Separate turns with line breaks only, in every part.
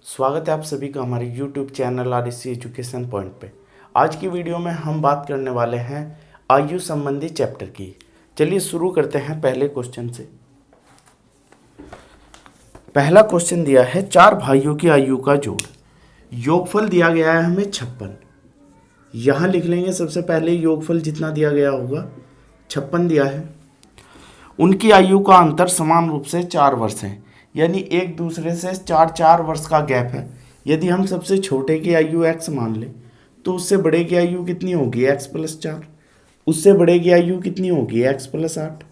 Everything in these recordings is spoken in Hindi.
स्वागत है आप सभी का हमारे YouTube channel RSC education point पे। आज की वीडियो में हम बात करने वाले हैं आयु संबंधी चैप्टर की। चलिए शुरू करते हैं पहले क्वेश्चन से। पहला क्वेश्चन दिया है चार भाइयों की आयु का जोड़। योगफल दिया गया है हमें 56। यहाँ लिख लेंगे सबसे पहले योगफल जितना दिया गया होगा 56 दिया है। उनकी आयु का अंतर समान रूप से 4 वर्ष है, यानी एक दूसरे से 4 वर्ष का गैप है। यदि हम सबसे छोटे की आयु x मान लें तो उससे बड़े की आयु कितनी होगी x + 4। उससे बड़े की आयु कितनी होगी x + 8,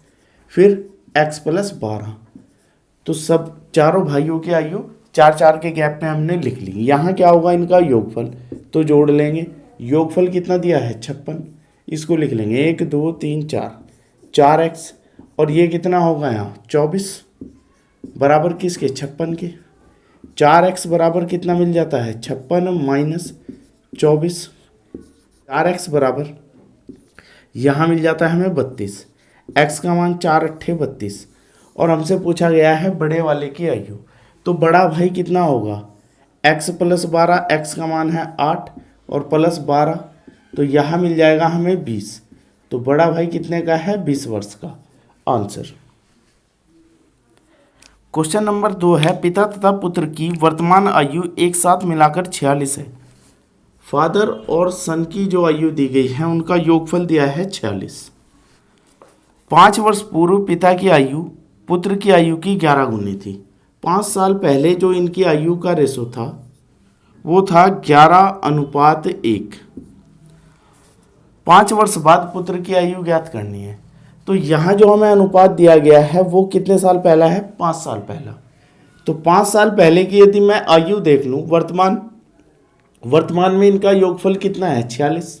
फिर x + 12। तो सब चारों भाइयों की आयु 4 के गैप में हमने लिख ली। यहाँ क्या होगा इनका योगफल, तो जोड़ लेंगे। योगफल कितना दिया है 56, इसको लिख लेंगे 1 2 3 4, 4x और ये कितना होगा यहाँ 24 बराबर किसके 56 के। 4x बराबर कितना मिल जाता है 56 - 24। 4x बराबर यहाँ मिल जाता है हमें 32। x का मान 4 × 8 = 32 और हमसे पूछा गया है बड़े वाले की आयु। तो बड़ा भाई कितना होगा x + 12, x का मान है 8 और +12, तो यहाँ मिल जाएगा हमें 20। तो बड़ा भाई कितने का है 20 वर्ष का। आंसर। क्वेश्चन नंबर 2 है पिता तथा पुत्र की वर्तमान आयु एक साथ मिलाकर 46 है। फादर और सन की जो आयु दी गई है उनका योगफल दिया है 46। 5 वर्ष पूर्व पिता की आयु पुत्र की आयु की 11 गुनी थी। 5 साल पहले जो इनकी आयु का रेशो था वो था 11:1। 5 वर्ष बाद पुत्र की आयु ज्ञात करनी है। तो यहाँ जो हमें अनुपात दिया गया है वो कितने साल पहला है 5 साल पहला। तो 5 साल पहले की यदि मैं आयु देख लूँ, वर्तमान में इनका योगफल कितना है 46।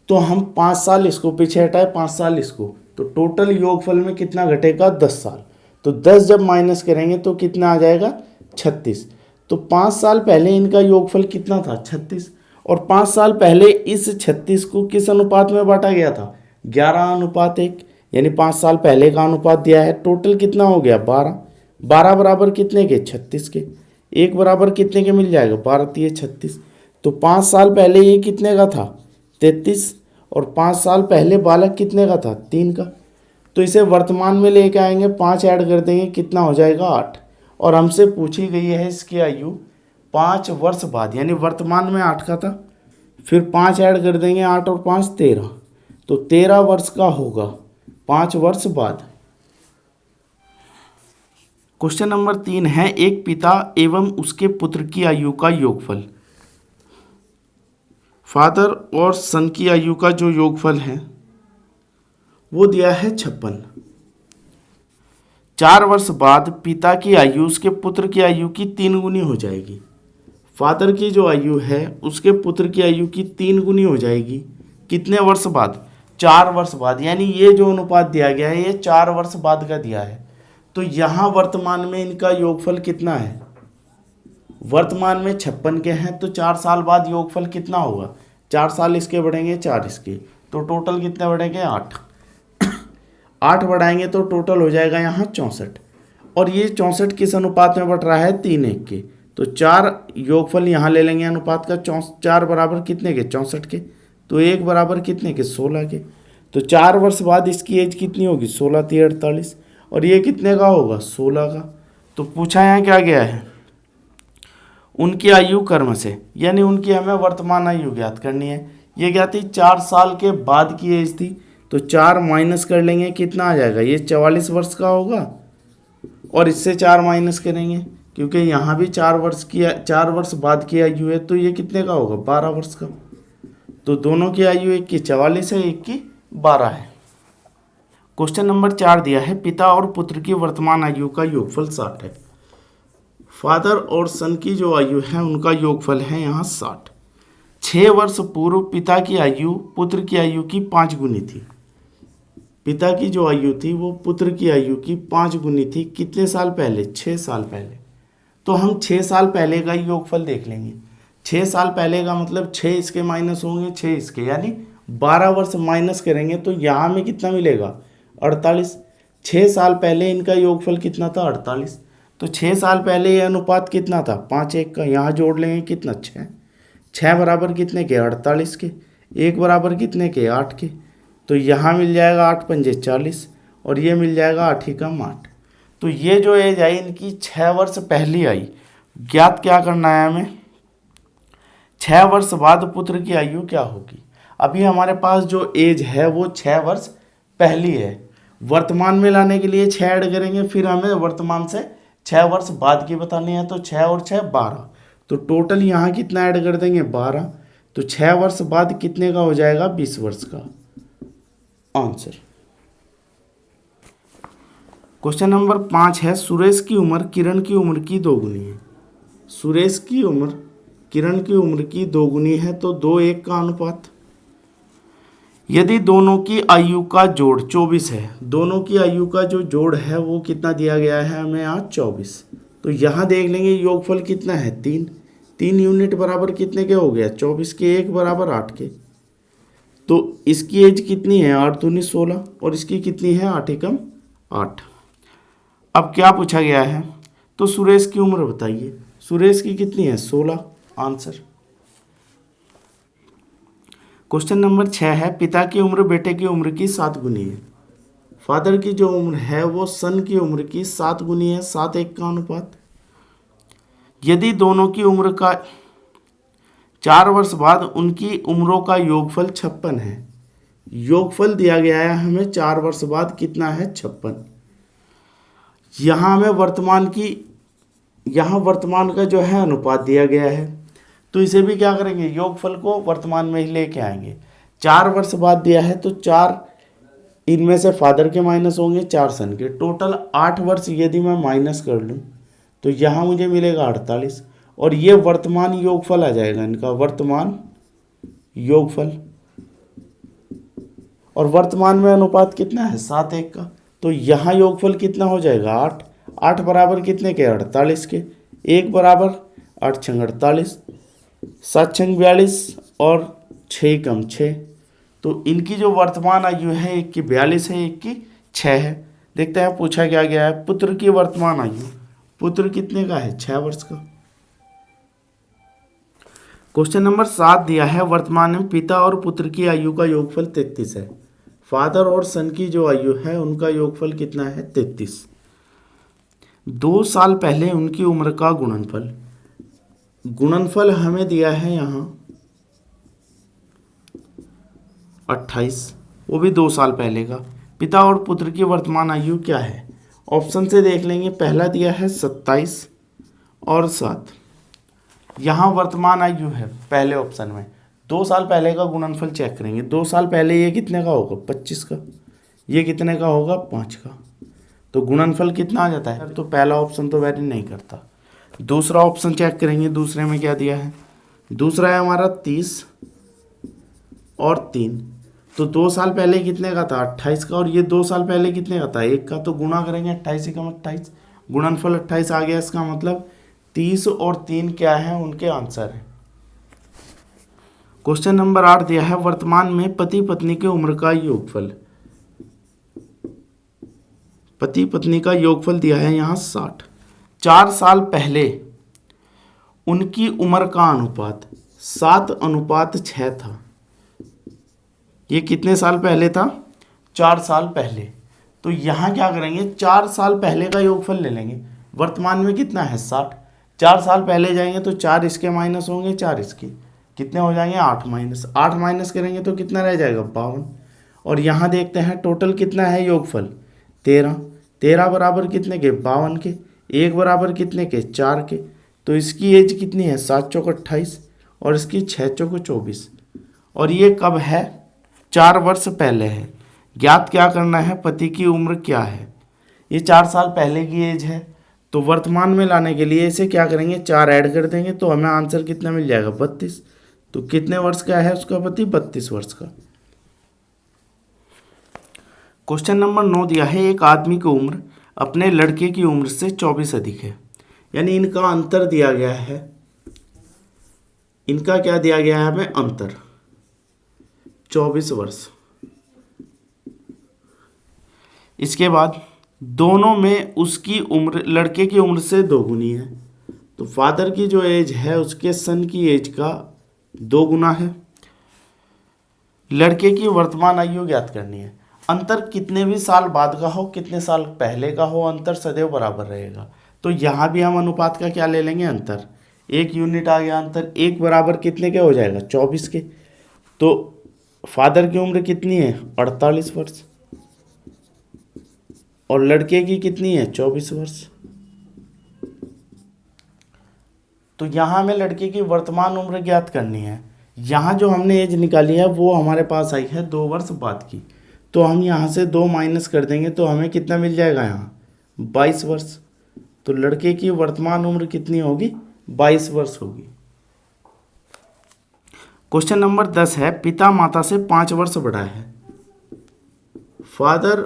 तो हम 5 साल इसको पीछे हटाए 5 साल इसको, तो टोटल योगफल में कितना घटेगा 10 साल। तो 10 जब माइनस करेंगे तो कितना आ जाएगा 36। तो 5 साल पहले इनका योगफल कितना था 36 और 5 साल पहले इस 36 को किस अनुपात में बांटा गया था 11:1, यानी 5 साल पहले का अनुपात दिया है। टोटल कितना हो गया 12। 12 बराबर कितने के 36 के। 1 बराबर कितने के मिल जाएगा 12 × 3 = 36। तो 5 साल पहले ये कितने का था 33 और 5 साल पहले बालक कितने का था 3 का। तो इसे वर्तमान में लेके आएंगे, 5 ऐड कर देंगे कितना हो जाएगा 8। और हमसे पूछी गई है इसकी आयु 5 वर्ष बाद, यानी वर्तमान में 8 का था, फिर 5 ऐड कर देंगे 8 और 5 13, तो 13 वर्ष का होगा 5 वर्ष बाद। क्वेश्चन नंबर 3 है एक पिता एवं उसके पुत्र की आयु का योगफल। फादर और सन की आयु का जो योगफल है वो दिया है 56। 4 वर्ष बाद पिता की आयु उसके पुत्र की आयु की 3 गुनी हो जाएगी। फादर की जो आयु है उसके पुत्र की आयु की 3 गुनी हो जाएगी। कितने वर्ष बाद 4 वर्ष बाद, यानी ये जो अनुपात दिया गया है ये 4 वर्ष बाद का दिया है। तो यहाँ वर्तमान में इनका योगफल कितना है, वर्तमान में 56 के हैं, तो 4 साल बाद योगफल कितना होगा 4 साल इसके बढ़ेंगे 4 इसके, तो टोटल कितने बढ़ेंगे 8। 8 बढ़ाएंगे तो टोटल हो जाएगा यहाँ 64। और ये 64 किस अनुपात में बढ़ रहा है 3:1 के। तो 4 योगफल यहाँ ले लेंगे अनुपात का, 4 बराबर कितने के 64 के, तो 1 बराबर कितने के 16 के। तो 4 वर्ष बाद इसकी एज कितनी होगी 16 × 3 = 48 और ये कितने का होगा 16 का। तो पूछा यहाँ क्या गया है उनकी आयु कर्म से, यानी उनकी हमें वर्तमान आयु ज्ञात करनी है। ये क्या थी 4 साल के बाद की एज थी, तो 4 माइनस कर लेंगे कितना आ जाएगा ये 44 वर्ष का होगा और इससे 4 माइनस करेंगे क्योंकि यहाँ भी 4 वर्ष बाद की आयु है, तो ये कितने का होगा 12 वर्ष का। तो दोनों की आयु एक की 44 है एक की 12 है। क्वेश्चन नंबर 4 दिया है पिता और पुत्र की वर्तमान आयु का योगफल 60 है। फादर और सन की जो आयु है उनका योगफल है यहाँ 60। 6 वर्ष पूर्व पिता की आयु पुत्र की आयु की 5 गुनी थी। पिता की जो आयु थी वो पुत्र की आयु की 5 गुनी थी। कितने साल पहले 6 साल पहले। तो हम 6 साल पहले का ही योगफल देख लेंगे। 6 साल पहले का मतलब 6 इसके माइनस होंगे 6 इसके, यानी 12 वर्ष माइनस करेंगे तो यहाँ में कितना मिलेगा 48। 6 साल पहले इनका योगफल कितना था 48। तो 6 साल पहले ये अनुपात कितना था, 5:1 का। यहाँ जोड़ लेंगे कितना, 6। 6 बराबर कितने के, 48 के। 1 बराबर कितने के, 8 के। तो यहाँ मिल जाएगा 8 पंजे 40 और ये मिल जाएगा 8 ही कम 8। तो ये जो एज आई इनकी 6 वर्ष पहली आई। ज्ञात क्या करना है हमें, 6 वर्ष बाद पुत्र की आयु क्या होगी। अभी हमारे पास जो एज है वो 6 वर्ष पहली है। वर्तमान में लाने के लिए 6 ऐड करेंगे, फिर हमें वर्तमान से 6 वर्ष बाद की बतानी है। तो 6 और 6 12। तो टोटल यहाँ कितना ऐड कर देंगे, 12। तो 6 वर्ष बाद कितने का हो जाएगा, 20 वर्ष का आंसर। क्वेश्चन नंबर 5 है, सुरेश की उम्र किरण की उम्र की 2 गुनी है। सुरेश की उम्र किरण की उम्र की 2 गुनी है, तो 2:1 का अनुपात। यदि दोनों की आयु का जोड़ 24 है, दोनों की आयु का जो जोड़ है वो कितना दिया गया है हमें यहाँ, 24। तो यहाँ देख लेंगे योगफल कितना है, 3। 3 यूनिट बराबर कितने के हो गया, 24 के। 1 बराबर 8 के। तो इसकी एज कितनी है, 8 दूनी 16 और इसकी कितनी है, 8 एकम 8। अब क्या पूछा गया है, तो सुरेश की उम्र बताइए। सुरेश की कितनी है, 16 आंसर। क्वेश्चन नंबर 6 है, पिता की उम्र बेटे की उम्र की 7 गुनी है। फादर की जो उम्र है वो सन की उम्र की 7 गुनी है, 7:1 का अनुपात। यदि दोनों की उम्र का 4 वर्ष बाद उनकी उम्रों का योगफल 56 है। योगफल दिया गया है हमें 4 वर्ष बाद कितना है, 56। यहाँ हमें वर्तमान का जो है अनुपात दिया गया है, तो इसे भी क्या करेंगे, योगफल को वर्तमान में ही लेके आएंगे। 4 वर्ष बाद दिया है तो 4 इनमें से फादर के माइनस होंगे, 4 सन के। टोटल 8 वर्ष यदि मैं माइनस कर लूँ तो यहाँ मुझे मिलेगा 48 और ये वर्तमान योगफल आ जाएगा इनका, वर्तमान योगफल। और वर्तमान में अनुपात कितना है, 7:1 का। तो यहाँ योगफल कितना हो जाएगा, 8। 8 बराबर कितने के, 48 के। 1 बराबर 8 छंग 48, 7 छंग 42 और 6 कम 6। तो इनकी जो वर्तमान आयु है, एक की 42 है, एक की 6 है। देखते हैं पूछा क्या गया है, पुत्र की वर्तमान आयु। पुत्र कितने का है, 6 वर्ष का। क्वेश्चन नंबर 7 दिया है, वर्तमान में पिता और पुत्र की आयु का योगफल 33 है। फादर और सन की जो आयु है उनका योगफल कितना है, 33। 2 साल पहले उनकी उम्र का गुणनफल। गुणनफल हमें दिया है यहाँ 28, वो भी 2 साल पहले का। पिता और पुत्र की वर्तमान आयु क्या है, ऑप्शन से देख लेंगे। पहला दिया है 27 और 7। यहाँ वर्तमान आयु है पहले ऑप्शन में। 2 साल पहले का गुणनफल चेक करेंगे। 2 साल पहले ये कितने का होगा, 25 का। ये कितने का होगा, 5 का। तो गुणनफल कितना आ जाता है, तो पहला ऑप्शन तो वैरी नहीं करता। दूसरा ऑप्शन चेक करेंगे, दूसरे में क्या दिया है। दूसरा है हमारा 30 और 3। तो 2 साल पहले कितने का था, 28 का। और ये 2 साल पहले कितने का था, 1 का। तो गुणा करेंगे, 28 एकम 28। गुणनफल 28 आ गया। इसका मतलब 30 और 3 क्या है, उनके आंसर है। क्वेश्चन नंबर 8 दिया है, वर्तमान में पति पत्नी की उम्र का योगफल। पति पत्नी का योगफल दिया है यहाँ 60। 4 साल पहले उनकी उम्र का अनुपात 7:6 था। ये कितने साल पहले था, 4 साल पहले। तो यहाँ क्या करेंगे, 4 साल पहले का योगफल ले लेंगे। वर्तमान में कितना है, 60। 4 साल पहले जाएंगे तो 4 इसके माइनस होंगे, 4 इसके। कितने हो जाएंगे, 8 माइनस। 8 माइनस करेंगे तो कितना रह जाएगा, 52। और यहाँ देखते हैं टोटल कितना है योगफल, 13। 13 बराबर कितने के, 52 के। 1 बराबर कितने के, 4 के। तो इसकी एज कितनी है, 7 चौक 28 और इसकी 6 चौक 24। और ये कब है, 4 वर्ष पहले है। ज्ञात क्या करना है, पति की उम्र क्या है। ये 4 साल पहले की एज है। तो वर्तमान में लाने के लिए इसे क्या करेंगे, 4 ऐड कर देंगे तो हमें आंसर कितना मिल जाएगा, 32। तो कितने वर्ष का है उसका पति, 32 वर्ष का। क्वेश्चन नंबर 9 दिया है, एक आदमी की उम्र अपने लड़के की उम्र से 24 अधिक है। यानी इनका अंतर दिया गया है। इनका क्या दिया गया है हमें, अंतर 24 वर्ष। इसके बाद दोनों में उसकी उम्र लड़के की उम्र से 2 गुनी है। तो फादर की जो एज है उसके सन की एज का 2 गुना है। लड़के की वर्तमान आयु ज्ञात करनी है। अंतर कितने भी साल बाद का हो, कितने साल पहले का हो, अंतर सदैव बराबर रहेगा। तो यहाँ भी हम अनुपात का क्या ले लेंगे, अंतर। 1 यूनिट आ गया अंतर। 1 बराबर कितने के हो जाएगा, 24 के। तो फादर की उम्र कितनी है, 48 वर्ष, और लड़के की कितनी है, 24 वर्ष। तो यहाँ हमें लड़के की वर्तमान उम्र ज्ञात करनी है। यहाँ जो हमने एज निकाली है वो हमारे पास आई है 2 वर्ष बाद की। तो हम यहाँ से 2 माइनस कर देंगे तो हमें कितना मिल जाएगा, यहाँ 22 वर्ष। तो लड़के की वर्तमान उम्र कितनी होगी, 22 वर्ष होगी। क्वेश्चन नंबर 10 है, पिता माता से 5 वर्ष बड़ा है। फादर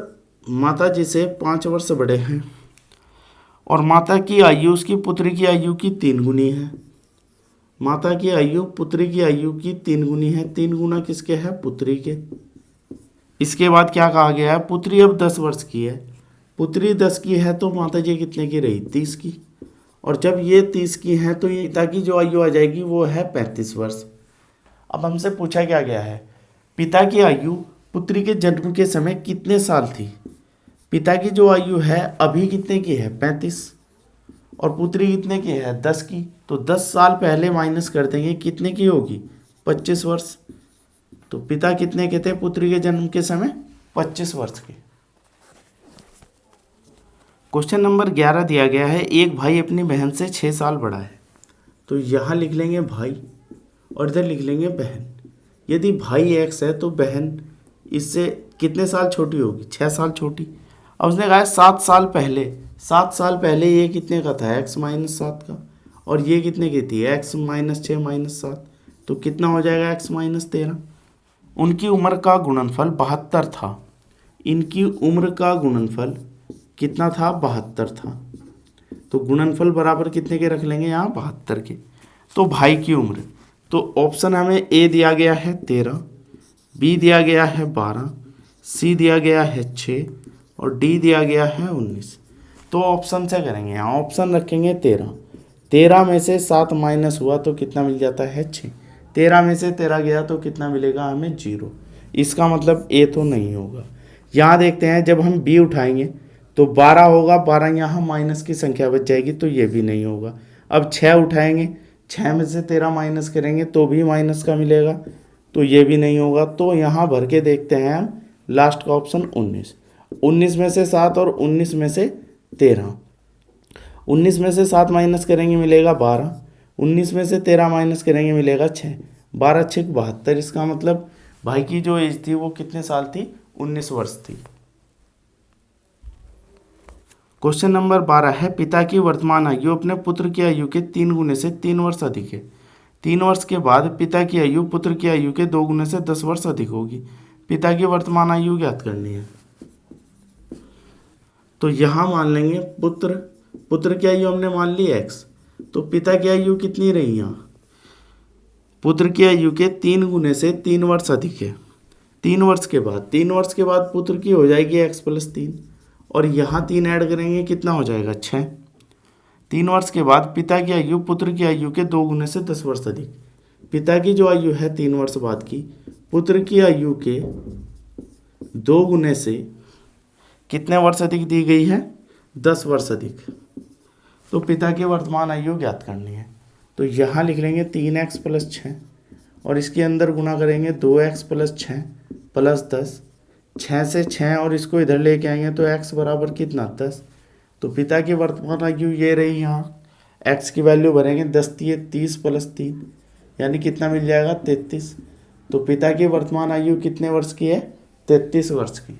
माता जी से 5 वर्ष बड़े हैं और माता की आयु उसकी पुत्री की आयु की 3 गुनी है। माता की आयु पुत्री की आयु की 3 गुनी है। 3 गुना किसके है, पुत्री के। इसके बाद क्या कहा गया है, पुत्री अब 10 वर्ष की है। पुत्री 10 की है तो माता जी कितने की रही, 30 की। और जब ये 30 की है तो ये पिता की जो आयु आ जाएगी वो है 35 वर्ष। अब हमसे पूछा क्या गया है, पिता की आयु पुत्री के जन्म के समय कितने साल थी। पिता की जो आयु है अभी कितने की है, 35, और पुत्री कितने की है, 10 की। तो 10 साल पहले माइनस कर देंगे, कितने की होगी, 25 वर्ष। तो पिता कितने के थे पुत्री के जन्म के समय, 25 वर्ष के। क्वेश्चन नंबर 11 दिया गया है, एक भाई अपनी बहन से 6 साल बड़ा है। तो यहाँ लिख लेंगे भाई और इधर लिख लेंगे बहन। यदि भाई x है तो बहन इससे कितने साल छोटी होगी, 6 साल छोटी। अब उसने कहा है 7 साल पहले। 7 साल पहले ये कितने का था, x माइनस 7 का, और ये कितने की थी, x माइनस 6 माइनस 7। तो कितना हो जाएगा, x माइनस 13। उनकी उम्र का गुणनफल 72 था। इनकी उम्र का गुणनफल कितना था, 72 था। तो गुणनफल बराबर कितने के रख लेंगे यहाँ, 72 के। तो भाई की उम्र, तो ऑप्शन हमें ए दिया गया है 13, बी दिया गया है 12, सी दिया गया है 6 और डी दिया गया है 19। तो ऑप्शन से करेंगे, यहाँ ऑप्शन रखेंगे 13। 13 में से 7 माइनस हुआ तो कितना मिल जाता है, 6। 13 में से 13 गया तो कितना मिलेगा हमें, 0। इसका मतलब ए तो नहीं होगा। यहाँ देखते हैं, जब हम बी उठाएंगे तो 12 होगा, 12 यहाँ माइनस की संख्या बच जाएगी तो ये भी नहीं होगा। अब 6 उठाएंगे, 6 में से 13 माइनस करेंगे तो भी माइनस का मिलेगा, तो ये भी नहीं होगा। तो यहाँ भर के देखते हैं हम, लास्ट का ऑप्शन 19। 19 में से 7 और 19 में से 13। 19 में से 7 माइनस करेंगे मिलेगा 12, 19 में से 13 माइनस करेंगे मिलेगा 6। 12 6 72। इसका मतलब भाई की जो एज थी वो कितने साल थी, 19 वर्ष थी। क्वेश्चन नंबर 12 है, पिता की वर्तमान आयु अपने पुत्र की आयु के 3 गुने से 3 वर्ष अधिक है। 3 वर्ष के बाद पिता की आयु पुत्र की आयु के 2 गुने से 10 वर्ष अधिक होगी। पिता की वर्तमान आयु ज्ञात करनी है। तो यहाँ मान लेंगे पुत्र की आयु हमने मान ली x, तो पिता की आयु कितनी रही, यहाँ पुत्र की आयु के 3 गुने से 3 वर्ष अधिक है। 3 वर्ष के बाद पुत्र की हो जाएगी x + 3, और यहाँ 3 ऐड करेंगे कितना हो जाएगा, 6। 3 वर्ष के बाद पिता की आयु पुत्र की आयु के 2 गुने से 10 वर्ष अधिक। पिता की जो आयु है 3 वर्ष बाद की, पुत्र की आयु के 2 गुने से कितने वर्ष अधिक दी गई है, 10 वर्ष अधिक। तो पिता की वर्तमान आयु ज्ञात करनी है। तो यहाँ लिख लेंगे 3x + 6 और इसके अंदर गुणा करेंगे 2x + 6 + 10। 6 से 6 और इसको इधर लेके आएंगे तो x बराबर कितना, 10। तो पिता की वर्तमान आयु ये रही, यहाँ x की वैल्यू भरेंगे 10 30 + 3 यानी कितना मिल जाएगा, 33। तो पिता की वर्तमान आयु कितने वर्ष की है, 33 वर्ष की।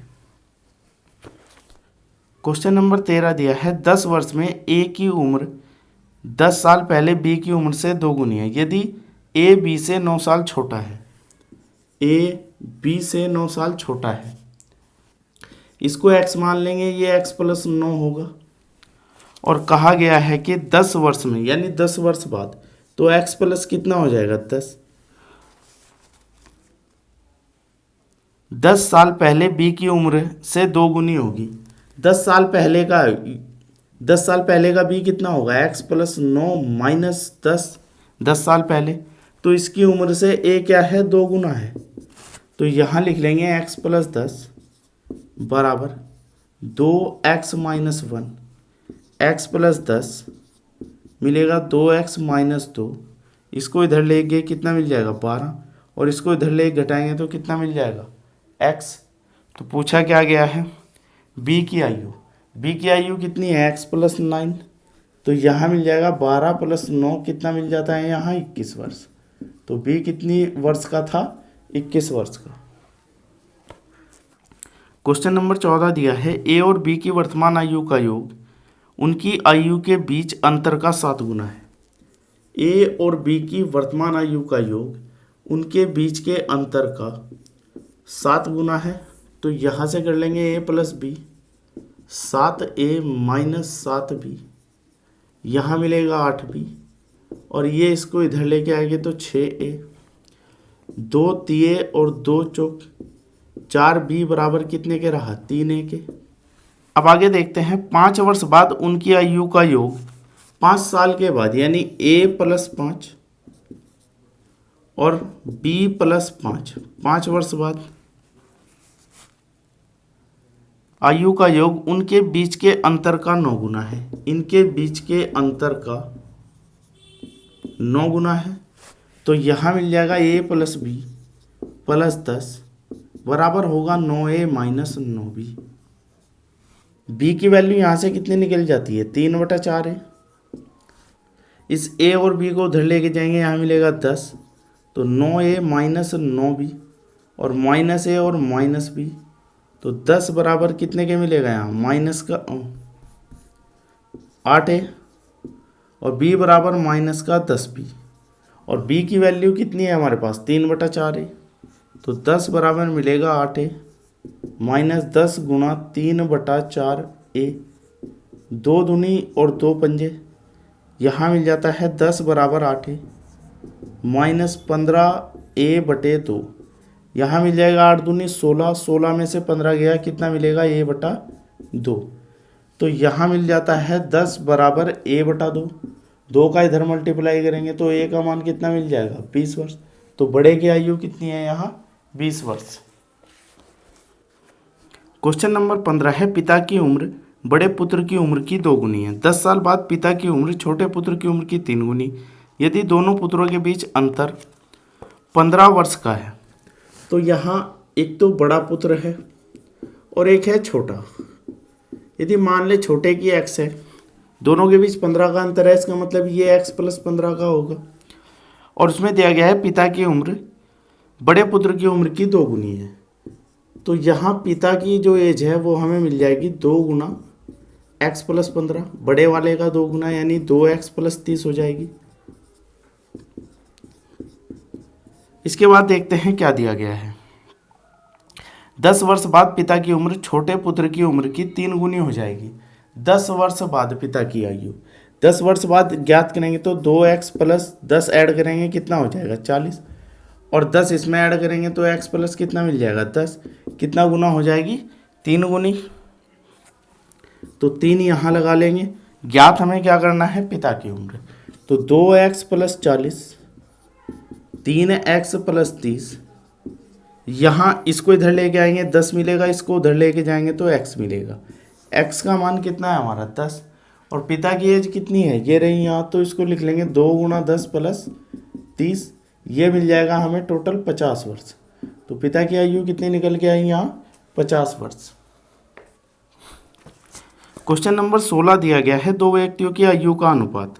क्वेश्चन नंबर 13 दिया है, 10 वर्ष में a की उम्र 10 साल पहले b की उम्र से 2 गुनी है। यदि a b से 9 साल छोटा है, a b से 9 साल छोटा है, इसको x मान लेंगे, ये x + 9 होगा। और कहा गया है कि 10 वर्ष में यानी 10 वर्ष बाद, तो x प्लस कितना हो जाएगा, 10। 10 साल पहले b की उम्र से 2 गुनी होगी। 10 साल पहले का बी कितना होगा, एक्स प्लस 9 माइनस 10, 10 साल पहले। तो इसकी उम्र से ए क्या है, 2 गुना है। तो यहाँ लिख लेंगे एक्स प्लस 10 बराबर 2x माइनस 1, एक्स प्लस 10 मिलेगा 2x माइनस 2, इसको इधर ले गए कितना मिल जाएगा 12, और इसको इधर ले घटाएंगे तो कितना मिल जाएगा x। तो पूछा क्या गया है, b की आयु कितनी है, x प्लस 9। तो यहाँ मिल जाएगा 12 प्लस 9 कितना मिल जाता है यहाँ 21 वर्ष। तो b कितनी वर्ष का था, 21 वर्ष का। क्वेश्चन नंबर 14 दिया है, ए और बी की वर्तमान आयु का योग उनकी आयु के बीच अंतर का 7 गुना है। ए और बी की वर्तमान आयु का योग उनके बीच के अंतर का 7 गुना है। तो यहाँ से कर लेंगे ए plus B, 7a minus 7b, यहाँ मिलेगा 8b, और ये इसको इधर लेके आएंगे तो 6a, 2 तिये और 2 चौक 4b बराबर कितने के रहा, 3a के। अब आगे देखते हैं, 5 वर्ष बाद उनकी आयु का योग 5 साल के बाद, यानी a प्लस 5 और b प्लस 5 वर्ष बाद आयु का योग उनके बीच के अंतर का 9 गुना है। इनके बीच के अंतर का 9 गुना है। तो यहाँ मिल जाएगा a प्लस बी प्लस 10 बराबर होगा 9a माइनस 9b। b की वैल्यू यहाँ से कितनी निकल जाती है, 3/4 है। इस a और b को उधर लेके जाएंगे, यहाँ मिलेगा 10, तो 9a माइनस 9b और माइनस a और माइनस b, तो 10 बराबर कितने के मिलेगा, यहाँ माइनस का 8a और b बराबर माइनस का 10b, और b की वैल्यू कितनी है हमारे पास, 3/4 है। तो 10 बराबर मिलेगा 8a माइनस 10 गुणा 3/4a, 2 दूनी और 2 पंजे, यहाँ मिल जाता है 10 बराबर 8a माइनस 15a/2, यहाँ मिल जाएगा 8 दूनी 16, 16 में से 15 गया कितना मिलेगा, a/2। तो यहाँ मिल जाता है 10 बराबर a/2, 2 का इधर मल्टीप्लाई करेंगे तो a का मान कितना मिल जाएगा, 20 वर्ष। तो बड़े की आयु कितनी है यहाँ, 20 वर्ष। क्वेश्चन नंबर 15 है, पिता की उम्र बड़े पुत्र की उम्र की 2 गुनी है। 10 साल बाद पिता की उम्र छोटे पुत्र की उम्र की 3 गुनी। यदि दोनों पुत्रों के बीच अंतर 15 वर्ष का है, तो यहाँ एक तो बड़ा पुत्र है और एक है छोटा। यदि मान ले छोटे की x है, दोनों के बीच 15 का अंतर है, इसका मतलब ये x प्लस 15 का होगा। और उसमें दिया गया है पिता की उम्र बड़े पुत्र की उम्र की 2 गुनी है। तो यहाँ पिता की जो एज है वो हमें मिल जाएगी 2 गुना x प्लस 15, बड़े वाले का 2 गुना यानी 2x प्लस 30 हो जाएगी। इसके बाद देखते हैं क्या दिया गया है। 10 वर्ष बाद पिता की उम्र छोटे पुत्र की उम्र की 3 गुनी हो जाएगी। 10 वर्ष बाद पिता की आयु, 10 वर्ष बाद ज्ञात करेंगे तो 2x प्लस 10 ऐड करेंगे कितना हो जाएगा 40, और 10 इसमें ऐड करेंगे तो x प्लस कितना मिल जाएगा 10, कितना गुना हो जाएगी 3 गुनी। तो 3 यहाँ लगा लेंगे। ज्ञात हमें क्या करना है, पिता की उम्र। तो 2x प्लस 40, 3x प्लस 30, यहाँ इसको इधर लेके आएंगे 10 मिलेगा, इसको उधर लेके जाएंगे तो x मिलेगा। x का मान कितना है हमारा 10, और पिता की एज कितनी है ये रही यहाँ, तो इसको लिख लेंगे 2 गुणा 10 प्लस 30, ये मिल जाएगा हमें टोटल 50 वर्ष। तो पिता की आयु कितनी निकल के आई यहाँ 50 वर्ष। क्वेश्चन नंबर 16 दिया गया है, 2 व्यक्तियों की आयु का अनुपात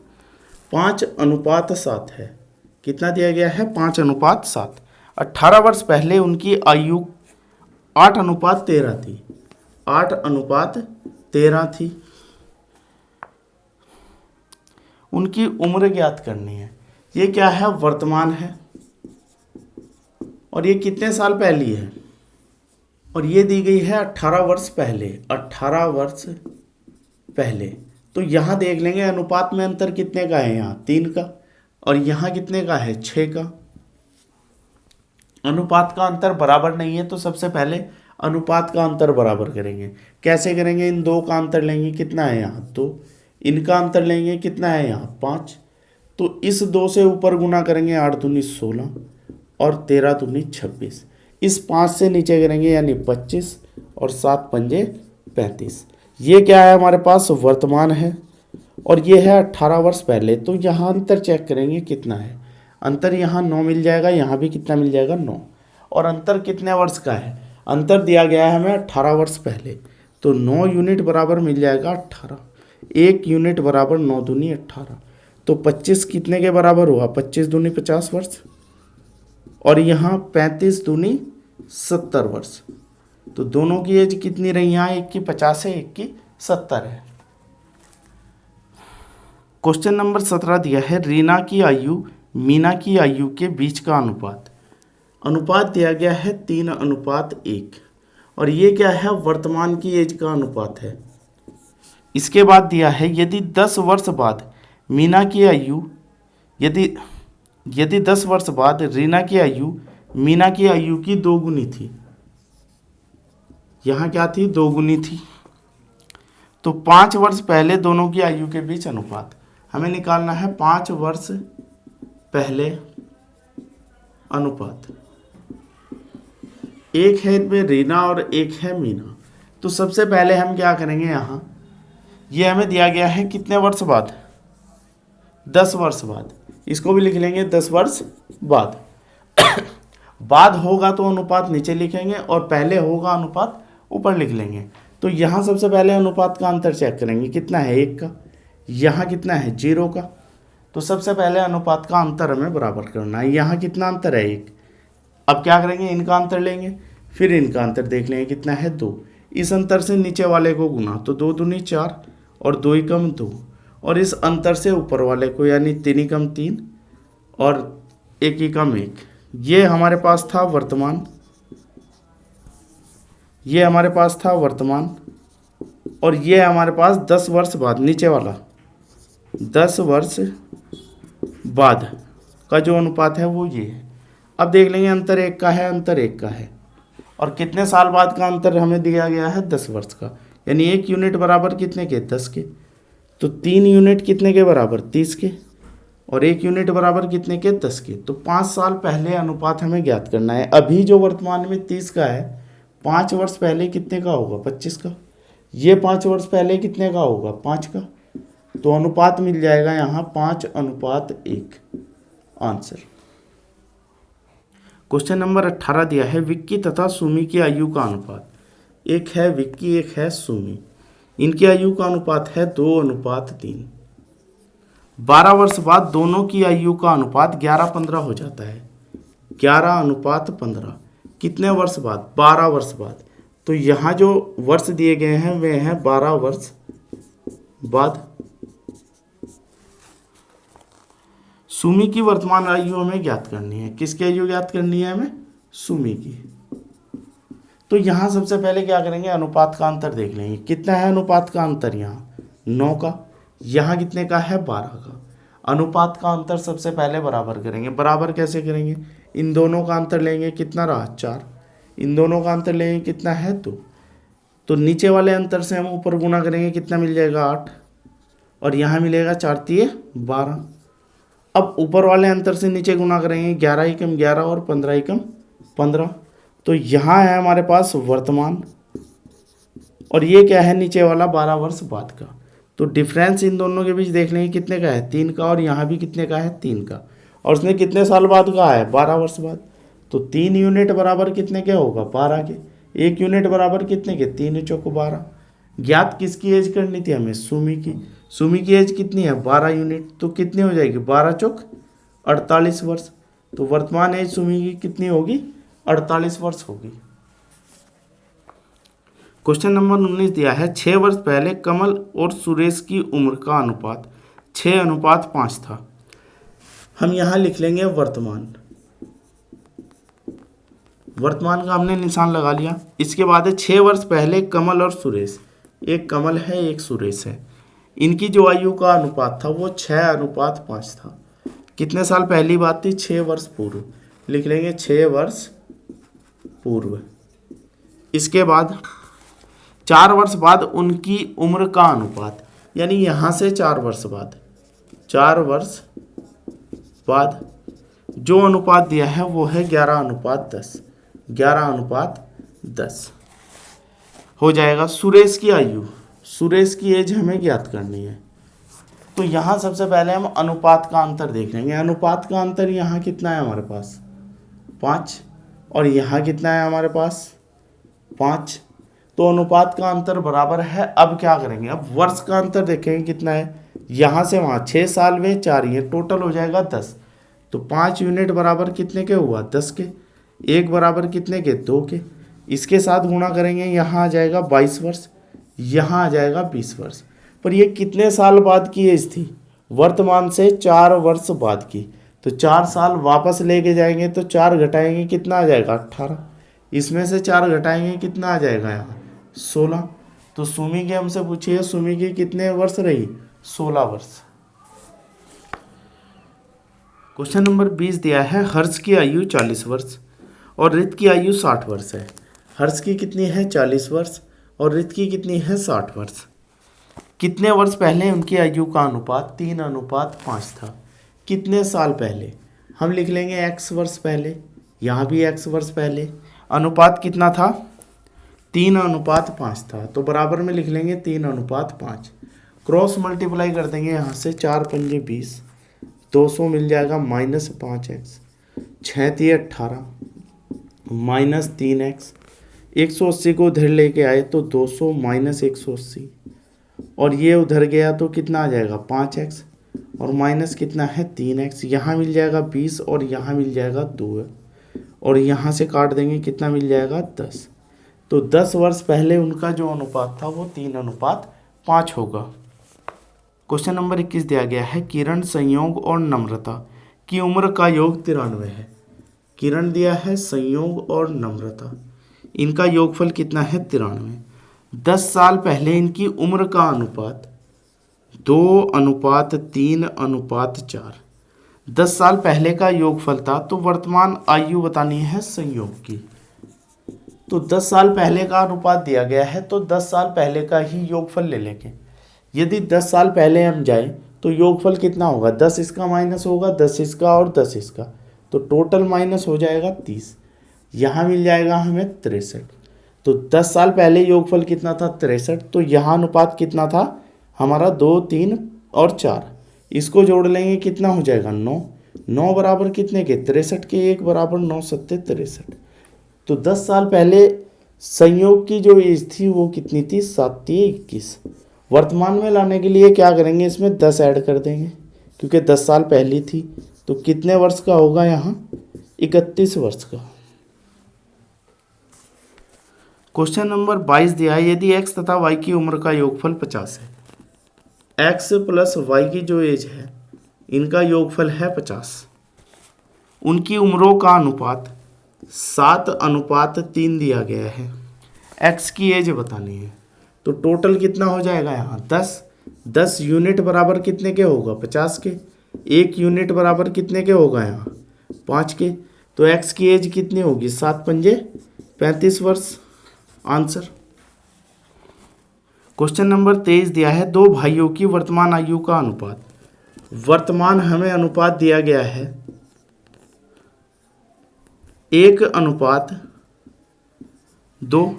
5:7 है। कितना दिया गया है, 5:7। 18 वर्ष पहले उनकी आयु 8:13 थी, 8:13 थी। उनकी उम्र ज्ञात करनी है। ये क्या है, वर्तमान है, और ये कितने साल पहली है, और ये दी गई है 18 वर्ष पहले, 18 वर्ष पहले। तो यहाँ देख लेंगे अनुपात में अंतर कितने का है, यहाँ 3 का, और यहाँ कितने का है 6 का। अनुपात का अंतर बराबर नहीं है, तो सबसे पहले अनुपात का अंतर बराबर करेंगे। कैसे करेंगे? इन दो का अंतर लेंगे, कितना है यहाँ 2, इनका अंतर लेंगे, कितना है यहाँ 5, तो इस 2 से ऊपर गुना करेंगे, 8 दूनी 16 और 13 दूनी 26। इस 5 से नीचे करेंगे यानी 25 और 7 पंजे 35। ये क्या है हमारे पास? वर्तमान है और ये है 18 वर्ष पहले। तो यहाँ अंतर चेक करेंगे कितना है। अंतर यहाँ 9 मिल जाएगा, यहाँ भी कितना मिल जाएगा 9। और अंतर कितने वर्ष का है? अंतर दिया गया है हमें 18 वर्ष पहले, तो 9 यूनिट बराबर मिल जाएगा 18। 1 यूनिट बराबर 9 दूनी 18, तो 25 कितने के बराबर हुआ? 25 दूनी 50 वर्ष और यहाँ 35 दूनी 70 वर्ष। तो दोनों की एज कितनी रही? यहाँ एक की 50 है, एक की 70 है। क्वेश्चन नंबर 17 दिया है, रीना की आयु मीना की आयु के बीच का अनुपात। अनुपात दिया गया है 3:1 और ये क्या है? वर्तमान की एज का अनुपात है। इसके बाद दिया है, यदि 10 वर्ष बाद मीना की आयु यदि 10 वर्ष बाद रीना की आयु मीना की आयु की 2 गुनी थी। यहाँ क्या थी? 2 गुनी थी। तो 5 वर्ष पहले दोनों की आयु के बीच अनुपात हमें निकालना है। 5 वर्ष पहले अनुपात, एक है इनमें रीना और एक है मीना। तो सबसे पहले हम क्या करेंगे? यहाँ ये हमें दिया गया है कितने वर्ष बाद? 10 वर्ष बाद। इसको भी लिख लेंगे 10 वर्ष बाद। बाद होगा तो अनुपात नीचे लिखेंगे और पहले होगा अनुपात ऊपर लिख लेंगे। तो यहाँ सबसे पहले अनुपात का अंतर चेक करेंगे, कितना है? 1 का। यहाँ कितना है? 0 का। तो सबसे पहले अनुपात का अंतर हमें बराबर करना है। यहाँ कितना अंतर है? 1। अब क्या करेंगे? इनका अंतर लेंगे, फिर इनका अंतर देख लेंगे कितना है? 2। इस अंतर से नीचे वाले को गुना, तो 2 दूनी 4 और 2 एकम 2, और इस अंतर से ऊपर वाले को यानी 3 एकम 3 और 1 एकम 1। ये हमारे पास था वर्तमान, ये हमारे पास था वर्तमान, और ये हमारे पास 10 वर्ष बाद, नीचे वाला 10 वर्ष बाद का जो अनुपात है वो ये है। अब देख लेंगे, अंतर 1 का है, अंतर 1 का है, और कितने साल बाद का अंतर हमें दिया गया है? 10 वर्ष का। यानी 1 यूनिट बराबर कितने के? 10 के। तो 3 यूनिट कितने के बराबर? 30 के। और 1 यूनिट बराबर कितने के? 10 के। तो 5 साल पहले अनुपात हमें ज्ञात करना है। अभी जो वर्तमान में 30 का है, 5 वर्ष पहले कितने का होगा? 25 का। ये 5 वर्ष पहले कितने का होगा? 5 का। तो अनुपात मिल जाएगा यहाँ 5:1 आंसर। क्वेश्चन नंबर 18 दिया है, विक्की तथा सुमी की आयु का अनुपात। एक है विक्की, एक है सुमी। इनकी आयु का अनुपात है 2:3। 12 वर्ष बाद दोनों की आयु का अनुपात 11:15 हो जाता है। 11:15 कितने वर्ष बाद? 12 वर्ष बाद। तो यहाँ जो वर्ष दिए गए हैं वे हैं 12 वर्ष बाद। सुमी की वर्तमान आयु हमें ज्ञात करनी है। किसकी आयु ज्ञात करनी है हमें? सुमी की। तो यहाँ सबसे पहले क्या करेंगे? अनुपात का अंतर देख लेंगे। कितना है अनुपात का अंतर? यहाँ 9 का। यहाँ कितने का है? 12 का। अनुपात का अंतर सबसे पहले बराबर करेंगे। बराबर कैसे करेंगे? इन दोनों का अंतर लेंगे, कितना रहा? 4। इन दोनों का अंतर लेंगे, कितना है? 2। तो नीचे वाले अंतर से हम ऊपर गुना करेंगे, कितना मिल जाएगा? 8। और यहाँ मिलेगा 4 × 12। अब ऊपर वाले अंतर से नीचे गुना करेंगे, 11 एकम 11 और 15 एकम 15। तो यहाँ है हमारे पास वर्तमान, और ये क्या है? नीचे वाला 12 वर्ष बाद का। तो डिफरेंस इन दोनों के बीच देख लेंगे, कितने का है? 3 का। और यहाँ भी कितने का है? 3 का। और उसने कितने साल बाद का है? 12 वर्ष बाद। तो 3 यूनिट बराबर कितने के होगा? 12 के। 1 यूनिट बराबर कितने के? 3 × 4 = 12। ज्ञात किसकी एज करनी थी हमें? सुमी की। सुमी की एज कितनी है? 12 यूनिट। तो कितनी हो जाएगी? 12 × 4 = 48 वर्ष। तो वर्तमान एज सुमी की कितनी होगी? 48 वर्ष होगी। क्वेश्चन नंबर 19 दिया है, 6 वर्ष पहले कमल और सुरेश की उम्र का अनुपात 6:5 था। हम यहाँ लिख लेंगे वर्तमान। वर्तमान का हमने निशान लगा लिया। इसके बाद है 6 वर्ष पहले कमल और सुरेश। एक कमल है, एक सुरेश है। इनकी जो आयु का अनुपात था वो 6:5 था। कितने साल पहली बात थी? 6 वर्ष पूर्व। लिख लेंगे 6 वर्ष पूर्व। इसके बाद 4 वर्ष बाद उनकी उम्र का अनुपात, यानी यहाँ से 4 वर्ष बाद, 4 वर्ष बाद जो अनुपात दिया है वो है 11:10, 11:10 हो जाएगा। सुरेश की आयु, सुरेश की एज हमें ज्ञात करनी है। तो यहाँ सबसे पहले हम अनुपात का अंतर देख लेंगे। अनुपात का अंतर यहाँ कितना है हमारे पास 5, और यहाँ कितना है हमारे पास 5। तो अनुपात का अंतर बराबर है। अब क्या करेंगे, अब वर्ष का अंतर देखेंगे कितना है। यहाँ से वहाँ 6 साल में 4, ये टोटल हो जाएगा 10। तो 5 यूनिट बराबर कितने के हुआ 10 के, 1 बराबर कितने के 2 के। इसके साथ गुणा करेंगे, यहाँ आ जाएगा 22 वर्ष, यहाँ आ जाएगा 20 वर्ष। पर ये कितने साल बाद की एज थी, वर्तमान से 4 वर्ष बाद की। तो 4 साल वापस लेके जाएंगे तो 4 घटाएंगे कितना आ जाएगा 18। इसमें से 4 घटाएंगे कितना आ जाएगा यहाँ 16। तो सुमी के हमसे पूछिए, सुमी की कितने वर्ष रही 16 वर्ष। क्वेश्चन नंबर 20 दिया है, हर्ष की आयु 40 वर्ष और रित की आयु 60 वर्ष है। हर्ष की कितनी है 40 वर्ष और रित की कितनी है 60 वर्ष। कितने वर्ष पहले उनकी आयु का अनुपात 3:5 था। कितने साल पहले, हम लिख लेंगे x वर्ष पहले, यहाँ भी x वर्ष पहले। अनुपात कितना था 3:5 था, तो बराबर में लिख लेंगे 3:5। क्रॉस मल्टीप्लाई कर देंगे, यहाँ से 4 पंजे 20, 200 मिल जाएगा -5x, 6 तिये 18 -3x। 180 को उधर लेके आए तो 200 -180, और ये उधर गया तो कितना आ जाएगा 5x, और माइनस कितना है 3x। यहाँ मिल जाएगा 20 और यहाँ मिल जाएगा 2, और यहाँ से काट देंगे कितना मिल जाएगा 10। तो 10 वर्ष पहले उनका जो अनुपात था वो 3:5 होगा। क्वेश्चन नंबर 21 दिया गया है, किरण, संयोग और नम्रता की उम्र का योग 93 है। किरण दिया है, संयोग और नम्रता, इनका योगफल कितना है 93। 10 साल पहले इनकी उम्र का अनुपात 2:3:4। 10 साल पहले का योगफल था, तो वर्तमान आयु बतानी है संयोग की। तो 10 साल पहले का अनुपात दिया गया है, तो 10 साल पहले का ही योगफल ले लेंगे। यदि 10 साल पहले हम जाएं तो योगफल कितना होगा, 10 इसका माइनस होगा, 10 इसका और 10 इसका, तो टोटल माइनस हो जाएगा 30। यहाँ मिल जाएगा हमें 63। तो 10 साल पहले योगफल कितना था 63, तो यहाँ अनुपात कितना था हमारा 2, 3 और 4। इसको जोड़ लेंगे कितना हो जाएगा 9। 9 बराबर कितने के 63 के, 1 बराबर 9 7 63। तो 10 साल पहले संयोग की जो एज थी वो कितनी थी 7 3 21। वर्तमान में लाने के लिए क्या करेंगे, इसमें 10 ऐड कर देंगे क्योंकि 10 साल पहली थी। तो कितने वर्ष का होगा यहाँ 31 वर्ष का। क्वेश्चन नंबर 22 दिया है, यदि x तथा y की उम्र का योगफल 50 है, x प्लस y की जो एज है इनका योगफल है 50, उनकी उम्रों का अनुपात 7:3 दिया गया है, x की एज बतानी है। तो टोटल कितना हो जाएगा यहाँ 10 यूनिट बराबर कितने के होगा 50 के, 1 यूनिट बराबर कितने के होगा यहाँ 5 के। तो x की एज कितनी होगी 7 पंजे 35 वर्ष। आंसर। क्वेश्चन नंबर 23 दिया है, 2 भाइयों की वर्तमान आयु का अनुपात। वर्तमान हमें अनुपात दिया गया है 1:2।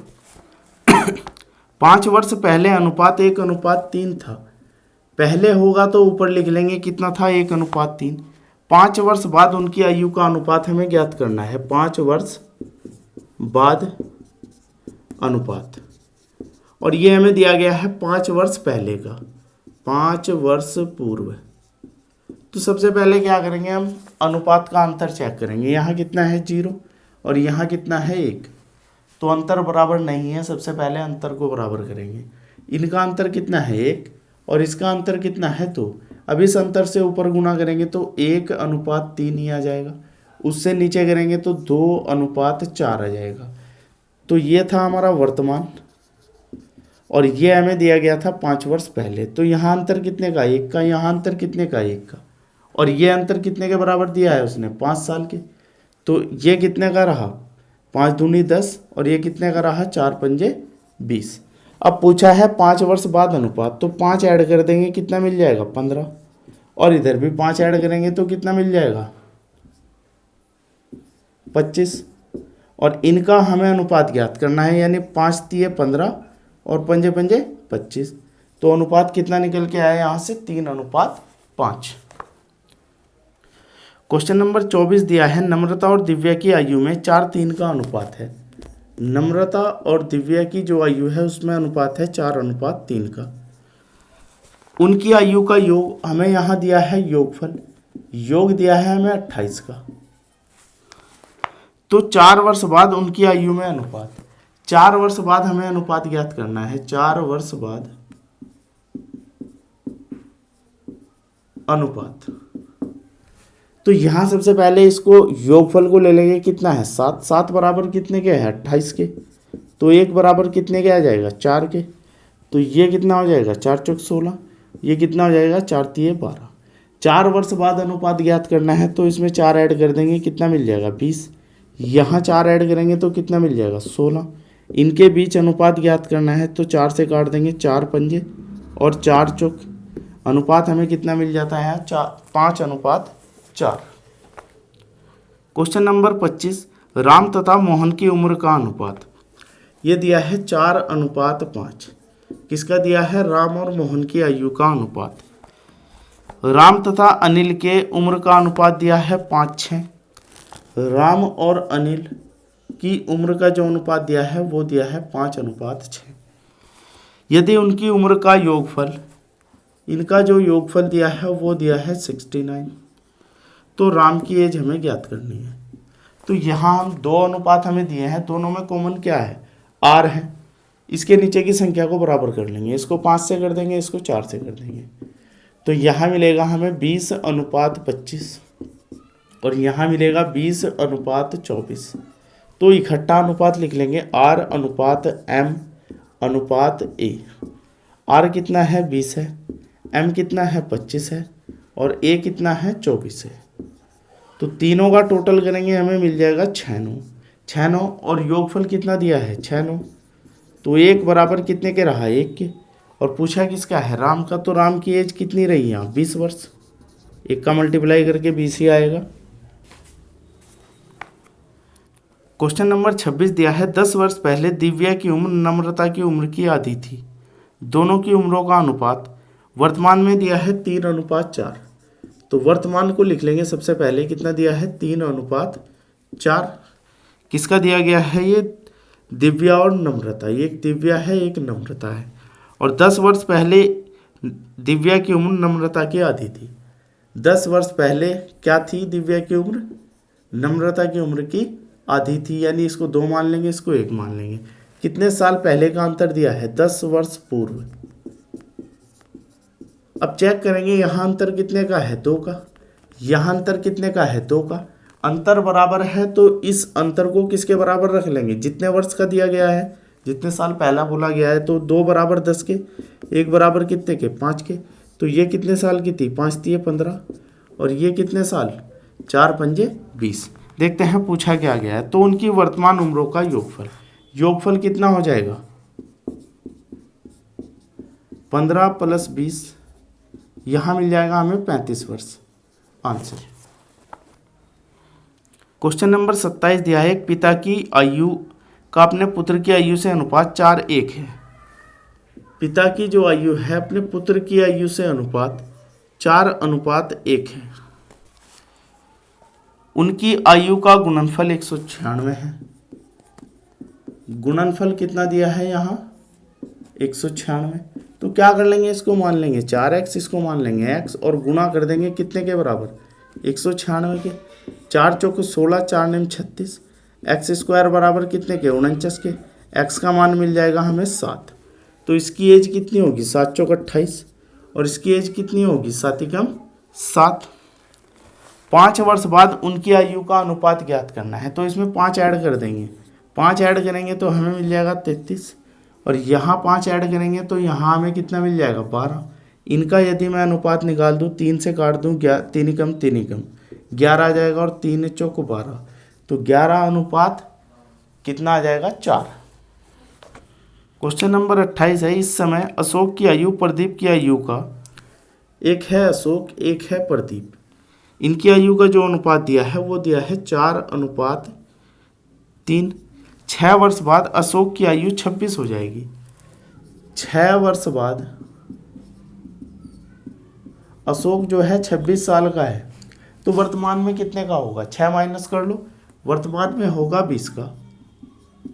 5 वर्ष पहले अनुपात 1:3 था। पहले होगा तो ऊपर लिख लेंगे कितना था 1:3। 5 वर्ष बाद उनकी आयु का अनुपात हमें ज्ञात करना है, 5 वर्ष बाद अनुपात, और ये हमें दिया गया है 5 वर्ष पहले का, 5 वर्ष पूर्व। तो सबसे पहले क्या करेंगे, हम अनुपात का अंतर चेक करेंगे। यहाँ कितना है 0 और यहाँ कितना है 1, तो अंतर बराबर नहीं है। सबसे पहले अंतर को बराबर करेंगे। इनका अंतर कितना है 1 और इसका अंतर कितना है 2। अब इस अंतर से ऊपर गुणा करेंगे तो 1:3 ही आ जाएगा, उससे नीचे करेंगे तो 2:4 आ जाएगा। तो ये था हमारा वर्तमान, और ये हमें दिया गया था 5 वर्ष पहले। तो यहाँ अंतर कितने का 1 का, यहाँ अंतर कितने का 1 का, और ये अंतर कितने के बराबर दिया है उसने 5 साल के। तो ये कितने का रहा 5 दूनी 10 और ये कितने का रहा 4 पंजे 20। अब पूछा है 5 वर्ष बाद अनुपात, तो 5 ऐड कर देंगे कितना मिल जाएगा 15, और इधर भी 5 ऐड करेंगे तो कितना मिल जाएगा 25। और इनका हमें अनुपात ज्ञात करना है, यानी 5 तिये 15 और पंजे पंजे 25। तो अनुपात कितना निकल के आया यहाँ से 3:5। क्वेश्चन नंबर 24 दिया है नम्रता और दिव्या की आयु में 4:3 का अनुपात है। नम्रता और दिव्या की जो आयु है उसमें अनुपात है 4:3 का। उनकी आयु का योग हमें यहाँ दिया है योगफल, योग दिया है हमें 28 का। तो 4 वर्ष बाद उनकी आयु में अनुपात, 4 वर्ष बाद हमें अनुपात ज्ञात करना है। 4 वर्ष बाद अनुपात, तो यहां सबसे पहले इसको योगफल को ले लेंगे, कितना है 7, 7 बराबर कितने के है 28 के, तो 1 बराबर कितने के आ जाएगा 4 के, तो ये कितना हो जाएगा 4 चौक 16, ये कितना हो जाएगा 4 तिये 12। 4 वर्ष बाद अनुपात ज्ञात करना है, तो इसमें 4 ऐड कर देंगे कितना मिल जाएगा 20, यहाँ 4 ऐड करेंगे तो कितना मिल जाएगा 16। इनके बीच अनुपात ज्ञात करना है, तो 4 से काट देंगे 4 पंजे और 4 चौक, अनुपात हमें कितना मिल जाता है 5:4। क्वेश्चन नंबर 25 राम तथा मोहन की उम्र का अनुपात, ये दिया है 4:5। किसका दिया है राम और मोहन की आयु का अनुपात। राम तथा अनिल के उम्र का अनुपात दिया है 5:6। राम और अनिल की उम्र का जो अनुपात दिया है वो दिया है 5:6। यदि उनकी उम्र का योगफल, इनका जो योगफल दिया है वो दिया है 69, तो राम की एज हमें ज्ञात करनी है। तो यहाँ हम 2 अनुपात हमें दिए हैं, दोनों में कॉमन क्या है r है, इसके नीचे की संख्या को बराबर कर लेंगे, इसको 5 से कर देंगे, इसको 4 से कर देंगे, तो यहाँ मिलेगा हमें 20:25 और यहाँ मिलेगा 20:24। तो इकट्ठा अनुपात लिख लेंगे R/M/A। R कितना है 20 है, M कितना है 25 है और A कितना है 24 है। तो तीनों का टोटल करेंगे हमें मिल जाएगा 6/9 और योगफल कितना दिया है 6/9, तो 1 बराबर कितने के रहा 1 के। और पूछा किसका है राम का, तो राम की एज कितनी रही यहाँ 20 वर्ष, 1 का मल्टीप्लाई करके 20 ही आएगा। क्वेश्चन नंबर 26 दिया है 10 वर्ष पहले दिव्या की उम्र नम्रता की उम्र की आधी थी, दोनों की उम्रों का अनुपात वर्तमान में दिया है 3:4। तो वर्तमान को लिख लेंगे सबसे पहले, कितना दिया है 3:4। किसका दिया गया है ये दिव्या और नम्रता, एक दिव्या है एक नम्रता है। और 10 वर्ष पहले दिव्या की उम्र नम्रता की आधी थी। 10 वर्ष पहले क्या थी दिव्या की उम्र, नम्रता की उम्र की आधी थी, यानी इसको 2 मान लेंगे, इसको 1 मान लेंगे। कितने साल पहले का अंतर दिया है 10 वर्ष पूर्व। अब चेक करेंगे यहाँ अंतर कितने का है 2 का, यहाँ अंतर कितने का है 2 का। अंतर बराबर है तो इस अंतर को किसके बराबर रख लेंगे, जितने वर्ष का दिया गया है, जितने साल पहला बोला गया है, तो 2 बराबर 10 के, 1 बराबर कितने के 5 के। तो ये कितने साल की थी 5 तिये 15 और ये कितने साल 4 पंजे 20। देखते हैं पूछा क्या गया है। तो उनकी वर्तमान उम्रों का योगफल कितना हो जाएगा 15 + 20, यहाँ मिल जाएगा हमें 35 वर्ष आंसर। क्वेश्चन नंबर 27 दिया है एक पिता की आयु का अपने पुत्र की आयु से अनुपात 4:1 है। पिता की जो आयु है अपने पुत्र की आयु से अनुपात 4:1 है। उनकी आयु का गुणनफल 196 है। गुणनफल कितना दिया है यहाँ 196, तो क्या कर लेंगे, इसको मान लेंगे 4x, इसको मान लेंगे x और गुणा कर देंगे कितने के बराबर 196 के। 4 चौक 16, 4 9 36, x² बराबर कितने के 49 के। x का मान मिल जाएगा हमें 7, तो इसकी एज कितनी होगी 7 चौक 28 और इसकी एज कितनी होगी 7 × 7। 5 वर्ष बाद उनकी आयु का अनुपात ज्ञात करना है, तो इसमें 5 ऐड कर देंगे, 5 ऐड करेंगे तो हमें मिल जाएगा 33 और यहाँ 5 ऐड करेंगे तो यहाँ हमें कितना मिल जाएगा 12। इनका यदि मैं अनुपात निकाल दूँ, 3 से काट दूँ 3 कम 11 आ जाएगा और 3 चौक 12, तो 11:5 कितना आ जाएगा 4। क्वेश्चन नंबर 28 है, इस समय अशोक की आयु प्रदीप की आयु का, एक है अशोक एक है प्रदीप, इनकी आयु का जो अनुपात दिया है वो दिया है 4:3। 6 वर्ष बाद अशोक की आयु 26 हो जाएगी। 6 वर्ष बाद अशोक जो है 26 साल का है, तो वर्तमान में कितने का होगा? 6 माइनस कर लो, वर्तमान में होगा 20 का।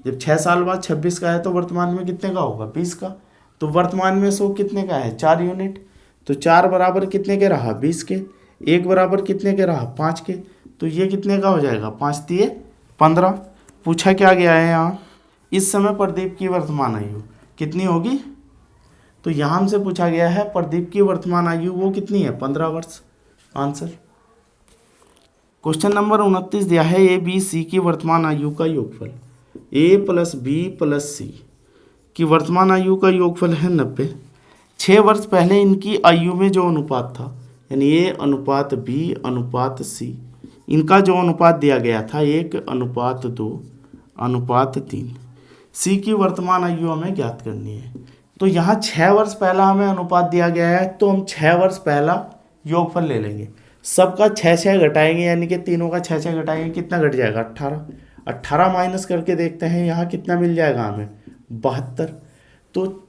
जब 6 साल बाद 26 का है तो वर्तमान में कितने का होगा? 20 का। तो वर्तमान में अशोक कितने का है? 4 यूनिट। तो 4 बराबर कितने के रहा? 20 के। 1 बराबर कितने के रहा? 5 के। तो ये कितने का हो जाएगा? 5 तिये 15। पूछा क्या गया है यहाँ? इस समय प्रदीप की वर्तमान आयु कितनी होगी? तो यहाँ हमसे पूछा गया है प्रदीप की वर्तमान आयु वो कितनी है? 15 वर्ष। आंसर। क्वेश्चन नंबर 29 दिया है, ए बी सी की वर्तमान आयु का योगफल। ए प्लस बी प्लस सी की वर्तमान आयु का योगफल है 90। 6 वर्ष पहले इनकी आयु में जो अनुपात था, यानी ए अनुपात बी अनुपात सी, इनका जो अनुपात दिया गया था 1:2:3। सी की वर्तमान आयु हमें ज्ञात करनी है। तो यहाँ 6 वर्ष पहला हमें अनुपात दिया गया है, तो हम 6 वर्ष पहला योगफल ले लेंगे। सबका 6 घटाएंगे, यानी कि तीनों का 6 घटाएंगे, कितना घट जाएगा? 18। 18 माइनस करके देखते हैं यहाँ कितना मिल जाएगा हमें? 72। तो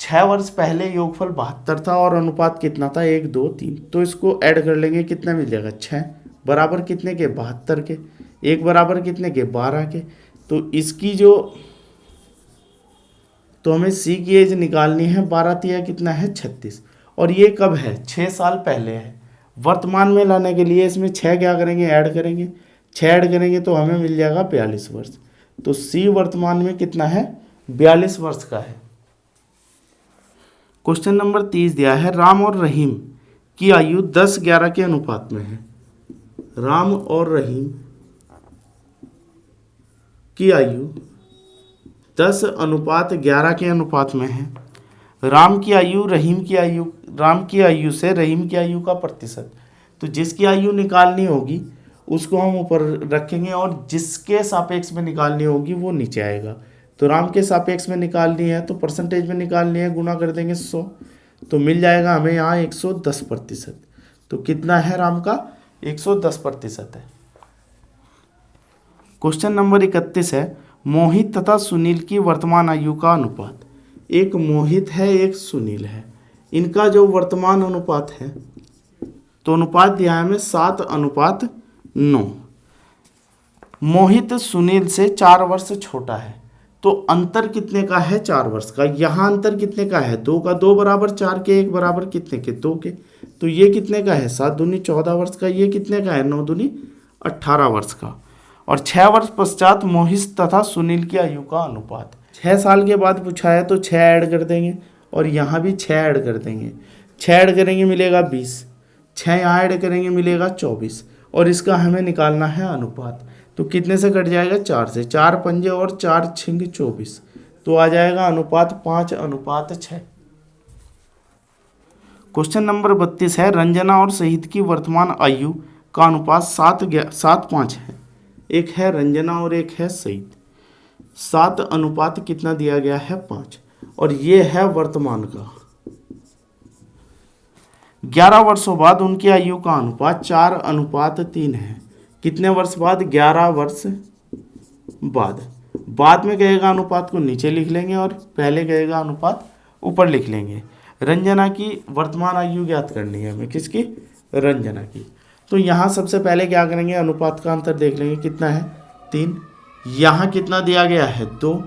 6 वर्ष पहले योगफल 72 था और अनुपात कितना था? 1:2:3। तो इसको ऐड कर लेंगे, कितना मिल जाएगा? 6 बराबर कितने के? 72 के। 1 बराबर कितने के? 12 के। तो इसकी जो, तो हमें सी की एज निकालनी है। 12 तिया कितना है? 36। और ये कब है? 6 साल पहले है। वर्तमान में लाने के लिए इसमें 6 क्या करेंगे? ऐड करेंगे। 6 ऐड करेंगे तो हमें मिल जाएगा 42 वर्ष। तो सी वर्तमान में कितना है? 42 वर्ष का है। क्वेश्चन नंबर 30 दिया है, राम और रहीम की आयु 10:11 के अनुपात में है। राम और रहीम की आयु 10:11 के अनुपात में है। राम की आयु राम की आयु से रहीम की आयु का प्रतिशत। तो जिसकी आयु निकालनी होगी उसको हम ऊपर रखेंगे और जिसके सापेक्ष में निकालनी होगी वो नीचे आएगा। तो राम के सापेक्ष में निकालनी है तो परसेंटेज में निकालनी है, गुना कर देंगे 100, तो मिल जाएगा हमें यहाँ 110%। तो कितना है राम का? 110% है। क्वेश्चन नंबर 31 है, मोहित तथा सुनील की वर्तमान आयु का अनुपात। एक मोहित है एक सुनील है, इनका जो वर्तमान अनुपात है, तो अनुपात दिया है हमें 7:9। मोहित सुनील से 4 वर्ष छोटा है, तो अंतर कितने का है? 4 वर्ष का। यहाँ अंतर कितने का है? 2 का। 2 बराबर 4 के, 1 बराबर कितने के? 2 के। तो ये कितने का है? 7 दूनी 14 वर्ष का। ये कितने का है? 9 दूनी 18 वर्ष का। और 6 वर्ष पश्चात मोहित तथा सुनील की आयु का अनुपात। 6 साल के बाद पूछा है तो 6 ऐड कर देंगे और यहाँ भी 6 ऐड कर देंगे। 6 ऐड करेंगे मिलेगा 20, 6 यहाँ ऐड करेंगे मिलेगा 24, और इसका हमें निकालना है अनुपात। तो कितने से कट जाएगा? 4 से। 4 पंजे और 4 छिंग 24, तो आ जाएगा अनुपात 5:6। क्वेश्चन नंबर 32 है, रंजना और शहीद की वर्तमान आयु का अनुपात 7:5 है। एक है रंजना और एक है शहीद। 7 अनुपात कितना दिया गया है? 5, और ये है वर्तमान का। 11 वर्षों बाद उनकी आयु का अनुपात 4:3 है। कितने वर्ष बाद? 11 वर्ष बाद में कहेगा अनुपात को नीचे लिख लेंगे और पहले कहेगा अनुपात ऊपर लिख लेंगे। रंजना की वर्तमान आयु ज्ञात करनी है हमें। किसकी? रंजना की। तो यहाँ सबसे पहले क्या करेंगे? अनुपात का अंतर देख लेंगे, कितना है? 3। यहाँ कितना दिया गया है? 2।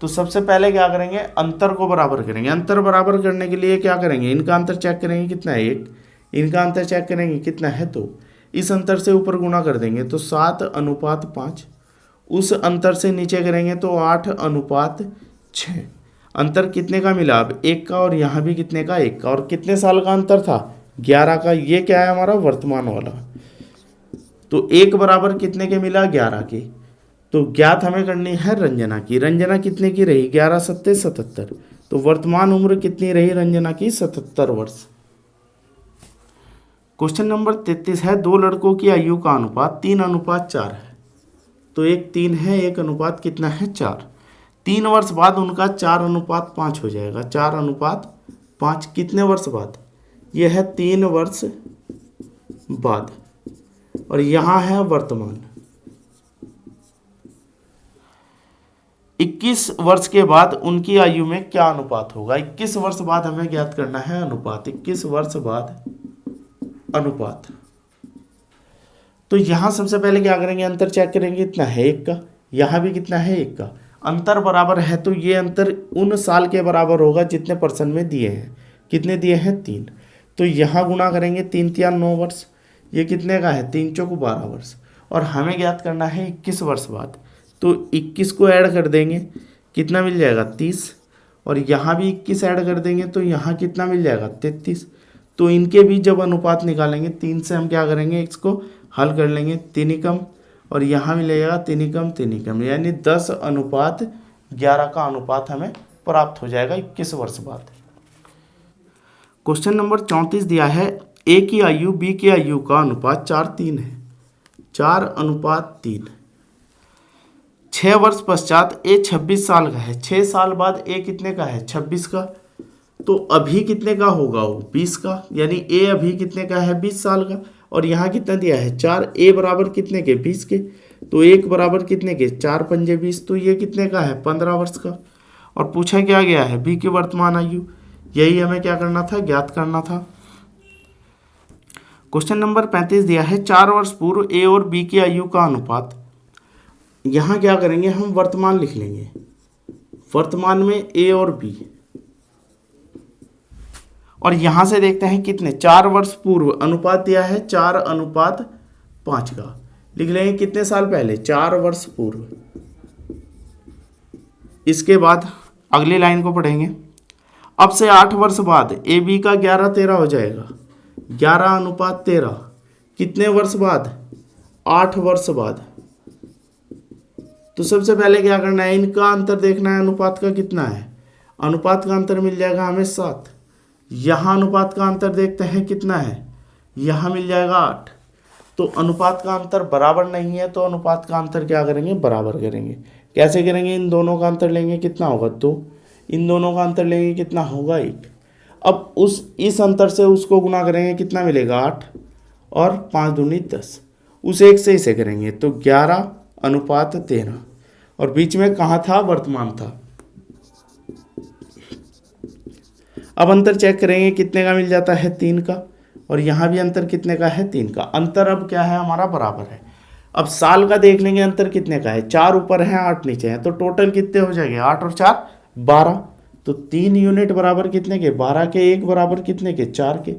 तो सबसे पहले क्या करेंगे? अंतर को बराबर करेंगे। अंतर बराबर करने के लिए क्या करेंगे? इनका अंतर चेक करेंगे, कितना है? 1। इनका अंतर चेक करेंगे, कितना है? 2। इस अंतर से ऊपर गुणा कर देंगे तो 7:5। उस अंतर से नीचे करेंगे तो 8:6। अंतर कितने का मिला? अब 1 का, और यहाँ भी कितने का? 1 का। और कितने साल का अंतर था? 11 का। ये क्या है? हमारा वर्तमान वाला। तो 1 बराबर कितने के मिला? 11 के। तो ज्ञात हमें करनी है रंजना की। रंजना कितने की रही? 11 7 77। तो वर्तमान उम्र कितनी रही रंजना की? 77 वर्ष। क्वेश्चन नंबर 33 है, 2 लड़कों की आयु का अनुपात 3:4 है। तो एक 3 है, एक अनुपात कितना है 4। 3 वर्ष बाद उनका 4:5 हो जाएगा। 4:5 कितने वर्ष बाद? यह है 3 वर्ष बाद। और यहाँ है वर्तमान। 21 वर्ष के बाद उनकी आयु में क्या अनुपात होगा? 21 वर्ष बाद हमें ज्ञात करना है अनुपात। 21 वर्ष बाद अनुपात। तो यहां सबसे पहले क्या करेंगे? अंतर चेक करेंगे, इतना है 1 का, यहां भी कितना है 1 का। अंतर बराबर है तो ये अंतर उन साल के बराबर होगा जितने परसेंट में दिए हैं। कितने दिए हैं? 3। तो यहाँ गुणा करेंगे, 3 तिया 9 वर्ष। ये कितने का है? 3 चौक 12 वर्ष। और हमें ज्ञात करना है 21 वर्ष बाद। तो 21 को ऐड कर देंगे, कितना मिल जाएगा? 30। और यहाँ भी 21 ऐड कर देंगे तो यहाँ कितना मिल जाएगा? 33। तो इनके भी जब अनुपात निकालेंगे, 3 से हम क्या करेंगे? इसको हल कर लेंगे, 3 एकम, और यहाँ मिलेगा 3 एकम 3 एकम, यानी 10:11 का अनुपात हमें प्राप्त हो जाएगा 21 वर्ष बाद। क्वेश्चन नंबर 34 दिया है, ए की आयु बी की आयु का अनुपात 4:3 है। 4:3। 6 वर्ष पश्चात ए 26 साल का है। 6 साल बाद ए कितने का है? 26 का। तो अभी कितने का होगा वो? 20 का। यानी ए अभी कितने का है? 20 साल का। और यहाँ कितना दिया है? 4। ए बराबर कितने के? 20 के। तो 1 बराबर कितने के? 4 पंजे 20। तो ये कितने का है? 15 वर्ष का। और पूछा क्या गया है? बी की वर्तमान आयु। यही हमें क्या करना था? ज्ञात करना था। क्वेश्चन नंबर 35 दिया है, 4 वर्ष पूर्व ए और बी की आयु का अनुपात। यहाँ क्या करेंगे? हम वर्तमान लिख लेंगे। वर्तमान में ए और बी। और यहां से देखते हैं कितने? 4 वर्ष पूर्व अनुपात दिया है 4:5 का। लिख लेंगे कितने साल पहले? 4 वर्ष पूर्व। इसके बाद अगली लाइन को पढ़ेंगे। अब से 8 वर्ष बाद ए बी का 11:13 हो जाएगा। 11:13 कितने वर्ष बाद? 8 वर्ष बाद। तो सबसे पहले क्या करना है? इनका अंतर देखना है, अनुपात का कितना है। अनुपात का अंतर मिल जाएगा हमें 7। यहाँ अनुपात का अंतर देखते हैं कितना है? यहाँ मिल जाएगा 8। तो अनुपात का अंतर बराबर नहीं है, तो अनुपात का अंतर क्या करेंगे? बराबर करेंगे। कैसे करेंगे? इन दोनों का अंतर लेंगे, कितना होगा? 2। इन दोनों का अंतर लेंगे, कितना होगा? 1। अब इस अंतर से उसको गुना करेंगे, कितना मिलेगा? 8। और 5 दूनी 10। उस 1 से इसे करेंगे तो 11:13। और बीच में कहाँ था? वर्तमान था। अब अंतर चेक करेंगे, कितने का मिल जाता है? 3 का। और यहाँ भी अंतर कितने का है? 3 का। अंतर अब क्या है? हमारा बराबर है। अब साल का देख लेंगे, अंतर कितने का है? 4 ऊपर है 8 नीचे है, तो टोटल कितने हो जाएंगे? 8 और 4 12। तो 3 यूनिट बराबर कितने के? 12 के। 1 बराबर कितने के? 4 के।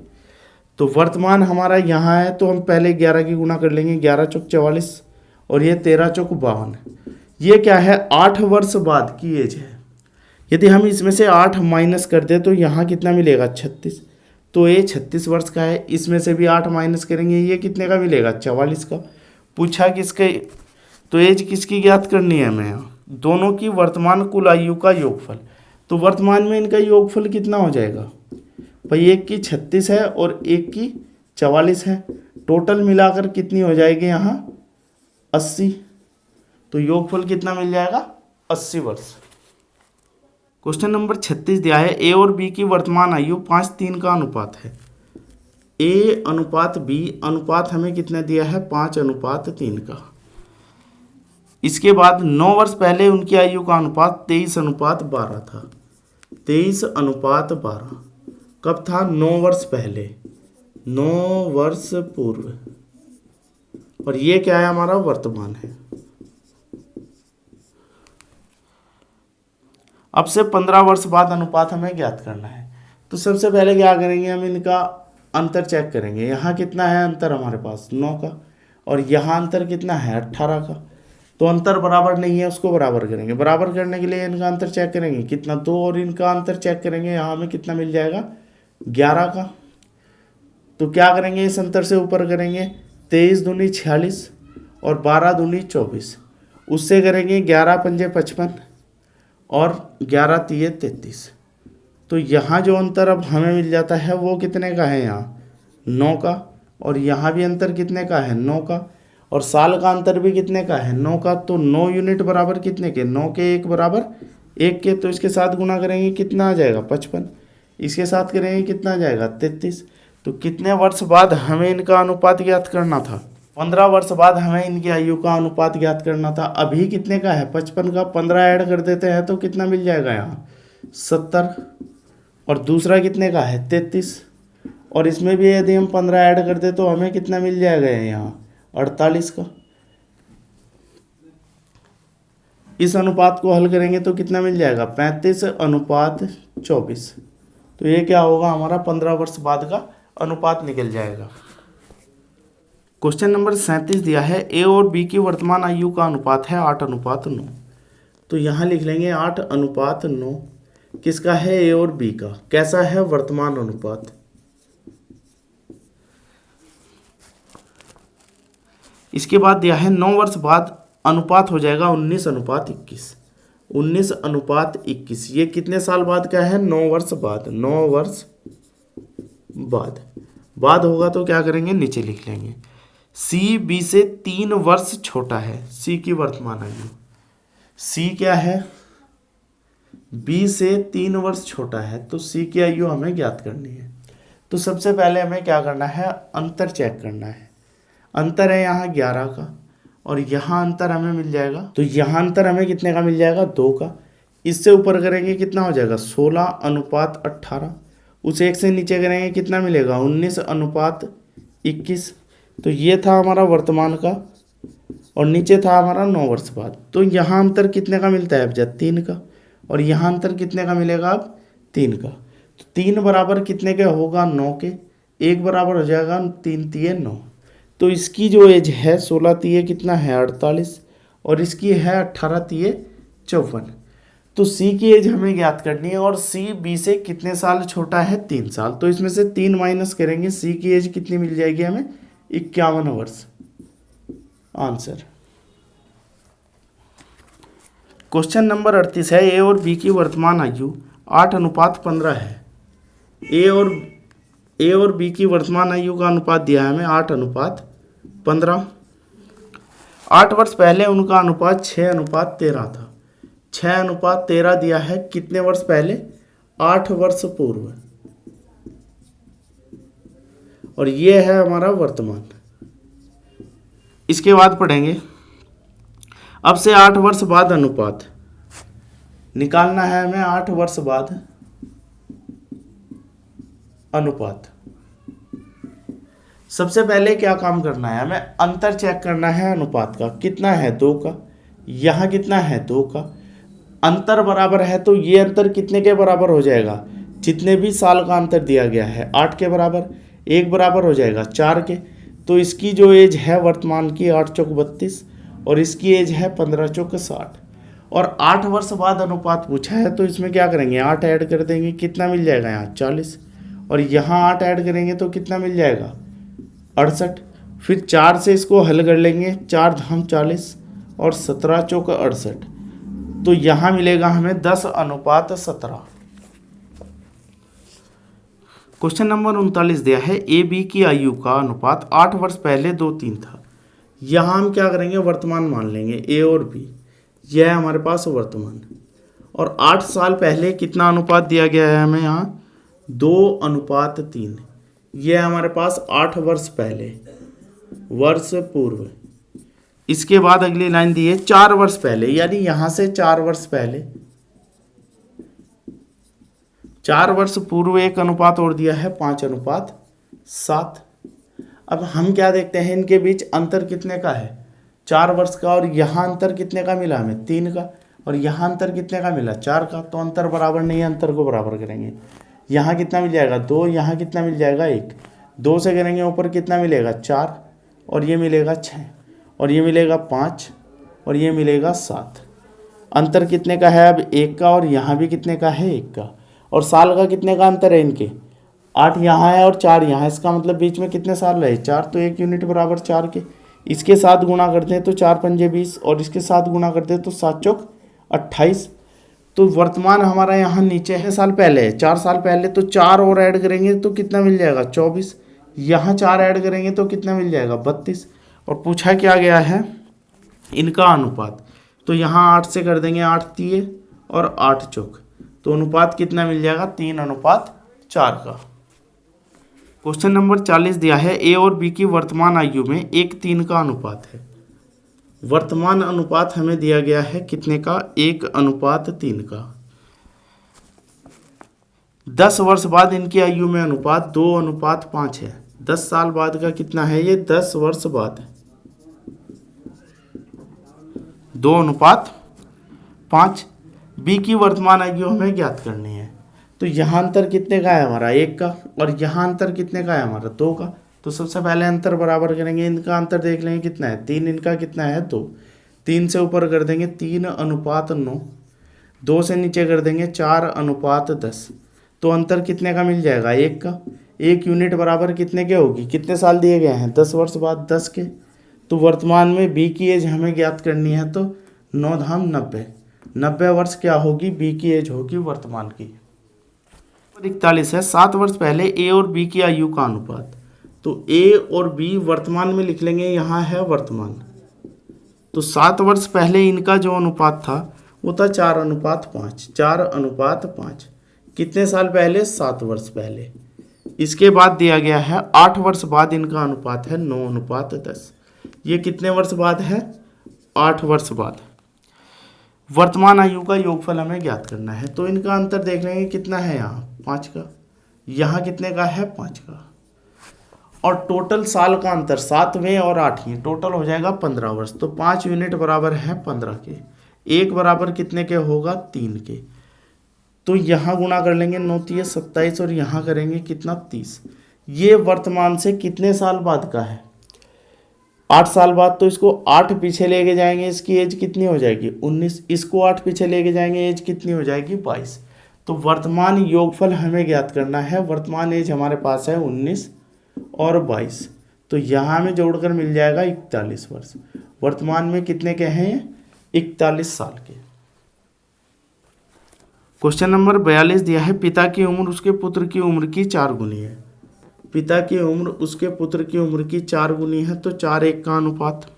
तो वर्तमान हमारा यहाँ है, तो हम पहले 11 की गुणा कर लेंगे। 11 चौक 44 और ये 13 चौक 52। ये क्या है? 8 वर्ष बाद की एज है। यदि हम इसमें से 8 माइनस कर दें तो यहाँ कितना मिलेगा? 36। तो ये 36 वर्ष का है। इसमें से भी 8 माइनस करेंगे, ये कितने का मिलेगा? 44 का। पूछा किसके? तो एज किसकी ज्ञात करनी है हमें? दोनों की वर्तमान कुल आयु का योगफल। तो वर्तमान में इनका योगफल कितना हो जाएगा भाई? एक की 36 है और एक की 44 है। टोटल मिलाकर कितनी हो जाएगी यहाँ? 80। तो योगफल कितना मिल जाएगा? 80 वर्ष। क्वेश्चन नंबर 36 दिया है, ए और बी की वर्तमान आयु 5:3 का अनुपात है। ए अनुपात बी अनुपात हमें कितना दिया है? 5:3 का। इसके बाद 9 वर्ष पहले उनकी आयु का अनुपात 23:12 था। 23:12 कब था? 9 वर्ष पहले, 9 वर्ष पूर्व। और ये क्या है? हमारा वर्तमान है। अब से 15 वर्ष बाद अनुपात हमें ज्ञात करना है। तो सबसे पहले क्या करेंगे? हम इनका अंतर चेक करेंगे। यहाँ कितना है अंतर हमारे पास? 9 का। और यहाँ अंतर कितना है? 18 का। तो अंतर बराबर नहीं है, उसको बराबर करेंगे। बराबर करने के लिए इनका अंतर चेक करेंगे, कितना? 2। और इनका अंतर चेक करेंगे, यहाँ हमें कितना मिल जाएगा? 11 का। तो क्या करेंगे? इस अंतर से ऊपर करेंगे, 23 दूनी 46 और 12 दूनी 24। उससे करेंगे 11 पंजे 55 और 11 तिये 33। तो यहाँ जो अंतर अब हमें मिल जाता है वो कितने का है? यहाँ 9 का। और यहाँ भी अंतर कितने का है? 9 का। और साल का अंतर भी कितने का है, 9 का। तो 9 यूनिट बराबर कितने के, 9 के 1 बराबर 1 के। तो इसके साथ गुना करेंगे कितना आ जाएगा, 55। इसके साथ करेंगे कितना आ जाएगा, 33। तो कितने वर्ष बाद हमें इनका अनुपात ज्ञात करना था, 15 वर्ष बाद हमें इनकी आयु का अनुपात ज्ञात करना था। अभी कितने का है, 55 का 15 ऐड कर देते हैं तो कितना मिल जाएगा यहाँ, 70। और दूसरा कितने का है, 33। और इसमें भी यदि हम 15 ऐड कर दे तो हमें कितना मिल जाएगा यहाँ, 48 का। इस अनुपात को हल करेंगे तो कितना मिल जाएगा, 35:24। तो ये क्या होगा, हमारा 15 वर्ष बाद का अनुपात निकल जाएगा। क्वेश्चन नंबर 37 दिया है, ए और बी की वर्तमान आयु का अनुपात है 8:9। तो यहाँ लिख लेंगे 8:9 किसका है, ए और बी का। कैसा है, वर्तमान अनुपात। इसके बाद दिया है 9 वर्ष बाद अनुपात हो जाएगा 19:21। 19:21 ये कितने साल बाद का है, 9 वर्ष बाद। 9 वर्ष बाद होगा तो क्या करेंगे, नीचे लिख लेंगे। सी बी से 3 वर्ष छोटा है, सी की वर्तमान आयु। सी क्या है, बी से 3 वर्ष छोटा है, तो सी की आयु हमें ज्ञात करनी है। तो सबसे पहले हमें क्या करना है, अंतर चेक करना है। अंतर है यहाँ 11 का और यहाँ अंतर हमें मिल जाएगा, तो यहाँ अंतर हमें कितने का मिल जाएगा, 2 का। इससे ऊपर करेंगे कितना हो जाएगा, 16:18। उस एक से नीचे करेंगे कितना मिलेगा, 19:21। तो ये था हमारा वर्तमान का और नीचे था हमारा 9 वर्ष बाद। तो यहाँ अंतर कितने का मिलता है, अब जब 3 का। और यहाँ अंतर कितने का मिलेगा, अब 3 का। तो 3 बराबर कितने के होगा, 9 के। 1 बराबर हो जाएगा 3 तिये 9। तो इसकी जो एज है 16 तिये कितना है, 48। और इसकी है 18 तिये 54। तो सी की एज हमें ज्ञात करनी है और सी बी से कितने साल छोटा है, 3 साल। तो इसमें से 3 माइनस करेंगे, सी की एज कितनी मिल जाएगी हमें, 51 वर्ष। आंसर। क्वेश्चन नंबर 38 है, ए और बी की वर्तमान आयु 8:15 है। ए और बी की वर्तमान आयु का अनुपात दिया है हमें 8:15। 8 वर्ष पहले उनका अनुपात 6:13 था। 6:13 दिया है कितने वर्ष पहले, 8 वर्ष पूर्व। और ये है हमारा वर्तमान। इसके बाद पढ़ेंगे, अब से 8 वर्ष बाद अनुपात निकालना है हमें। 8 वर्ष बाद अनुपात। सबसे पहले क्या काम करना है, हमें अंतर चेक करना है अनुपात का। कितना है, 2 का। यहाँ कितना है, 2 का। अंतर बराबर है तो ये अंतर कितने के बराबर हो जाएगा, जितने भी साल का अंतर दिया गया है 8 के बराबर। 1 बराबर हो जाएगा 4 के। तो इसकी जो एज है वर्तमान की 8 चौक 32 और इसकी एज है 15 चौक 60। और 8 वर्ष बाद अनुपात पूछा है तो इसमें क्या करेंगे, 8 ऐड कर देंगे, कितना मिल जाएगा यहाँ 40। और यहाँ 8 ऐड करेंगे तो कितना मिल जाएगा, 68। फिर 4 से इसको हल कर लेंगे, 4 धाम 40 और 17 चौक 68। तो यहाँ मिलेगा हमें 10:17। क्वेश्चन नंबर 39 दिया है, ए बी की आयु का अनुपात 8 वर्ष पहले 2:3 था। यहाँ हम क्या करेंगे, वर्तमान मान लेंगे ए और बी। यह है हमारे पास वर्तमान। और 8 साल पहले कितना अनुपात दिया गया है हमें यहाँ, 2:3। यह है हमारे पास 8 वर्ष पहले, वर्ष पूर्व। इसके बाद अगली लाइन दी है 4 वर्ष पहले, यानी यहाँ से 4 वर्ष पहले। 4 वर्ष पूर्व एक अनुपात और दिया है 5:7। अब हम क्या देखते हैं, इनके बीच अंतर कितने का है, 4 वर्ष का। और यहाँ अंतर कितने का मिला हमें, 3 का। और यहाँ अंतर कितने का मिला, 4 का। तो अंतर बराबर नहीं है, अंतर को बराबर करेंगे। यहाँ कितना मिल जाएगा, 2। यहाँ कितना मिल जाएगा, 1। 2 से करेंगे ऊपर कितना मिलेगा, 4। और ये मिलेगा 6 और ये मिलेगा 5 और ये मिलेगा 7। अंतर कितने का है अब, 1 का। और यहाँ भी कितने का है, 1 का। और साल का कितने का अंतर है इनके, 8 यहाँ है और 4 यहाँ है। इसका मतलब बीच में कितने साल रहे, 4। तो 1 यूनिट बराबर 4 के। इसके साथ गुणा करते हैं तो 4 पंजे 20 और इसके साथ गुणा करते हैं तो 7 चौक 28। तो वर्तमान हमारा यहाँ नीचे है, साल पहले है 4 साल पहले। तो 4 और ऐड करेंगे तो कितना मिल जाएगा, 24। यहाँ 4 ऐड करेंगे तो कितना मिल जाएगा, 32। और पूछा क्या गया है इनका अनुपात। तो यहाँ 8 से कर देंगे 8 तिये और 8 चौक, तो अनुपात कितना मिल जाएगा 3:4 का। क्वेश्चन नंबर 40 दिया है ए और बी की वर्तमान आयु में 1:3 का अनुपात है। वर्तमान अनुपात हमें दिया गया है कितने का 1:3 का। 10 वर्ष बाद इनकी आयु में अनुपात 2:5 है। 10 साल बाद का कितना है ये 10 वर्ष बाद 2:5। बी की वर्तमान आयु हमें ज्ञात करनी है। तो यहाँ अंतर कितने का है हमारा 1 का, और यहाँ अंतर कितने का है हमारा 2 का। तो सबसे पहले अंतर बराबर करेंगे, इनका अंतर देख लेंगे कितना है 3, इनका कितना है 2। 3 से ऊपर कर देंगे 3:9, 2 से नीचे कर देंगे 4:10। तो अंतर कितने का मिल जाएगा 1 का। 1 यूनिट बराबर कितने के होगी, कितने साल दिए गए हैं 10 वर्ष बाद 10 के। तो वर्तमान में बी की एज हमें ज्ञात करनी है, तो 9 धाम 90 वर्ष क्या होगी बी की एज होगी वर्तमान की। 41 है 7 वर्ष पहले ए और बी की आयु का अनुपात। तो ए और बी वर्तमान में लिख लेंगे, यहाँ है वर्तमान। तो 7 वर्ष पहले इनका जो अनुपात था वो था 4:5। 4:5 कितने साल पहले 7 वर्ष पहले। इसके बाद दिया गया है 8 वर्ष बाद इनका अनुपात है 9:10। ये कितने वर्ष बाद है 8 वर्ष बाद। वर्तमान आयु का योगफल हमें ज्ञात करना है। तो इनका अंतर देख लेंगे कितना है, यहाँ 5 का, यहाँ कितने का है 5 का। और टोटल साल का अंतर 7वें और 8वें टोटल हो जाएगा 15 वर्ष। तो 5 यूनिट बराबर है 15 के। 1 बराबर कितने के होगा 3 के। तो यहाँ गुणा कर लेंगे 9 तिये 27 और यहाँ करेंगे कितना 30। ये वर्तमान से कितने साल बाद का है 8 साल बाद। तो इसको 8 पीछे लेके जाएंगे, इसकी एज कितनी हो जाएगी 19। इसको 8 पीछे लेके जाएंगे, एज कितनी हो जाएगी 22। तो वर्तमान योगफल हमें ज्ञात करना है। वर्तमान एज हमारे पास है 19 और 22। तो यहाँ में जोड़कर मिल जाएगा 41 वर्ष। वर्तमान में कितने के हैं 41 साल के। क्वेश्चन नंबर 42 दिया है पिता की उम्र उसके पुत्र की उम्र की 4 गुनी है। पिता की उम्र उसके पुत्र की उम्र की 4 गुनी है, तो 4:1 का अनुपात।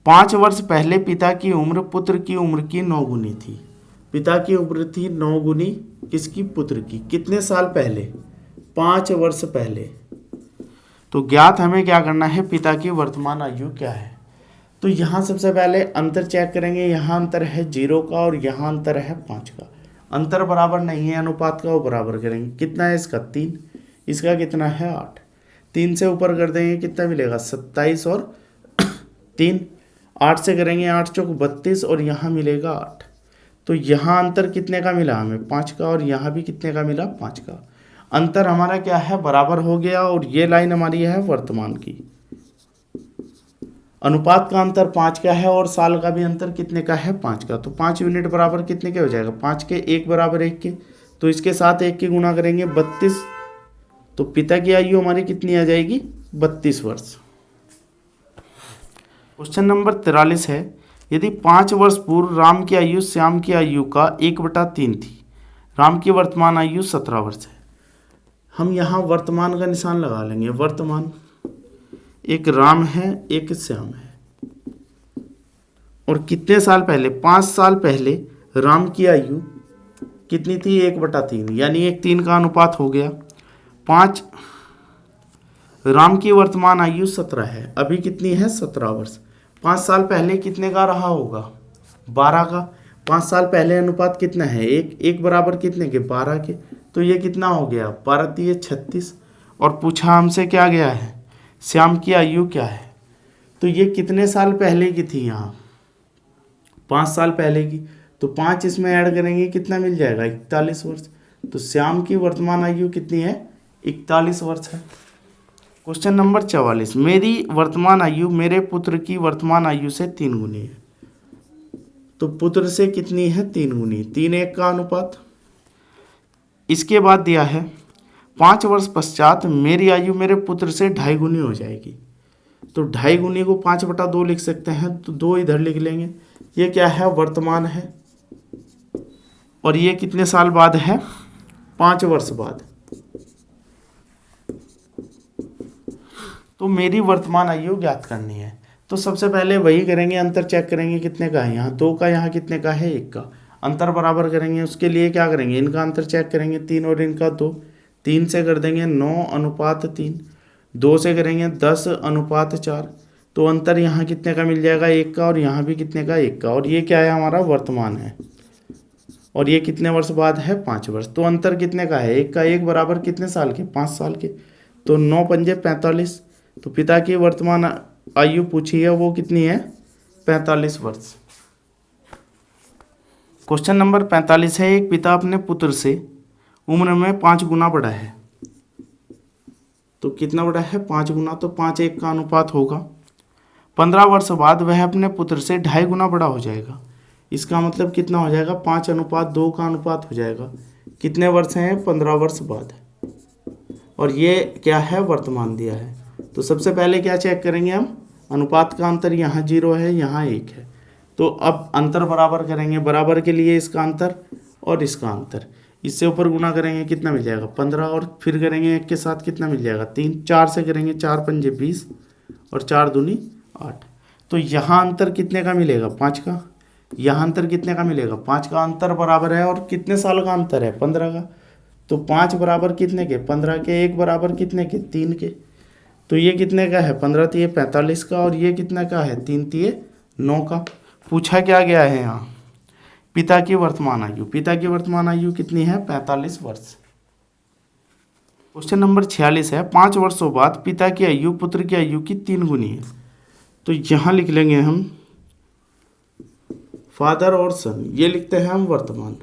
5 वर्ष पहले पिता की उम्र पुत्र की उम्र की 9 गुनी थी। पिता की उम्र थी 9 गुनी किसकी पुत्र की, कितने साल पहले 5 वर्ष पहले। तो ज्ञात हमें क्या करना है पिता की वर्तमान आयु क्या है। तो यहाँ सबसे पहले अंतर चेक करेंगे, यहाँ अंतर है 0 का और यहाँ अंतर है 5 का। अंतर बराबर नहीं है अनुपात का, वो बराबर करेंगे। कितना है इसका 3, इसका कितना है 8। 3 से ऊपर कर देंगे कितना मिलेगा 27 और 3। 8 से करेंगे 8 चौक 32 और यहाँ मिलेगा 8। तो यहाँ अंतर कितने का मिला हमें 5 का, और यहाँ भी कितने का मिला 5 का। अंतर हमारा क्या है बराबर हो गया, और ये लाइन हमारी है वर्तमान की। अनुपात का अंतर 5 का है और साल का भी अंतर कितने का है 5 का। तो 5 यूनिट बराबर कितने के हो जाएगा 5 के। 1 बराबर 1 के, तो इसके साथ 1 की गुणा करेंगे 32। तो पिता की आयु हमारी कितनी आ जाएगी 32 वर्ष। क्वेश्चन नंबर 43 है यदि 5 वर्ष पूर्व राम की आयु श्याम की आयु का 1/3 थी। राम की वर्तमान आयु 17 वर्ष है। हम यहाँ वर्तमान का निशान लगा लेंगे। वर्तमान एक राम है एक श्याम है, और कितने साल पहले 5 साल पहले राम की आयु कितनी थी 1/3, यानी 1:3 का अनुपात हो गया। 5 राम की वर्तमान आयु 17 है, अभी कितनी है 17 वर्ष। 5 साल पहले कितने का रहा होगा 12 का। 5 साल पहले अनुपात कितना है 1 बराबर कितने के 12 के। तो ये कितना हो गया 12 तिये 36। और पूछा हमसे क्या गया है श्याम की आयु क्या है। तो ये कितने साल पहले की थी यहाँ 5 साल पहले की। तो 5 इसमें ऐड करेंगे कितना मिल जाएगा 41 वर्ष। तो श्याम की वर्तमान आयु कितनी है 41 वर्ष है। क्वेश्चन नंबर 44 मेरी वर्तमान आयु मेरे पुत्र की वर्तमान आयु से 3 गुनी है। तो पुत्र से कितनी है 3 गुनी, 3:1 का अनुपात। इसके बाद दिया है 5 वर्ष पश्चात मेरी आयु मेरे पुत्र से 2.5 गुनी हो जाएगी। तो 2.5 गुनी को 5/2 लिख सकते हैं, तो 2 इधर लिख लेंगे। ये क्या है वर्तमान है, और ये कितने साल बाद है 5 वर्ष बाद। तो मेरी वर्तमान आयु ज्ञात करनी है। तो सबसे पहले वही करेंगे, अंतर चेक करेंगे कितने का है, यहाँ 2 का, यहाँ कितने का है 1 का। अंतर बराबर करेंगे, उसके लिए क्या करेंगे, इनका अंतर चेक करेंगे, 3 और इनका 2, 3 से कर देंगे 9:3, 2 से करेंगे 10:4। तो अंतर यहाँ कितने का मिल जाएगा 1 का, और यहाँ भी कितने का 1 का, और ये क्या है हमारा वर्तमान है, और ये कितने वर्ष बाद है 5 वर्ष। तो अंतर कितने का है 1 का, 1 बराबर कितने साल के 5 साल के। तो 9×5 = 45। तो पिता की वर्तमान आयु पूछी है वो कितनी है 45 वर्ष। क्वेश्चन नंबर 45 है, एक पिता अपने पुत्र से उम्र में 5 गुना बड़ा है। तो कितना बड़ा है 5 गुना, तो 5:1 का अनुपात होगा। 15 वर्ष बाद वह अपने पुत्र से 2.5 गुना बड़ा हो जाएगा। इसका मतलब कितना हो जाएगा 5:2 का अनुपात हो जाएगा। कितने वर्ष हैं 15 वर्ष बाद, और ये क्या है वर्तमान दिया है। तो सबसे पहले क्या चेक करेंगे हम, अनुपात का अंतर यहाँ 0 है, यहाँ 1 है। तो अब अंतर बराबर करेंगे, बराबर के लिए इसका अंतर और इसका अंतर, इससे ऊपर गुना करेंगे कितना मिल जाएगा 15, और फिर करेंगे 1 के साथ कितना मिल जाएगा 3, 4 से करेंगे 4×5 = 20 और 4×2 = 8। तो यहाँ अंतर कितने का मिलेगा 5 का, यहाँ अंतर कितने का मिलेगा 5 का। अंतर बराबर है और कितने साल का अंतर है 15 का। तो 5 बराबर कितने के 15 के, 1 बराबर कितने के 3 के। तो ये कितने का है 15×3 = 45 का, और ये कितने का है 3×3 = 9 का। पूछा क्या गया है यहाँ पिता की वर्तमान आयु, पिता की वर्तमान आयु कितनी है 45 वर्ष। क्वेश्चन नंबर 46 है, 5 वर्षों बाद पिता की आयु पुत्र की आयु की 3 गुनी है। तो यहाँ लिख लेंगे हम फादर और सन, ये लिखते हैं हम वर्तमान।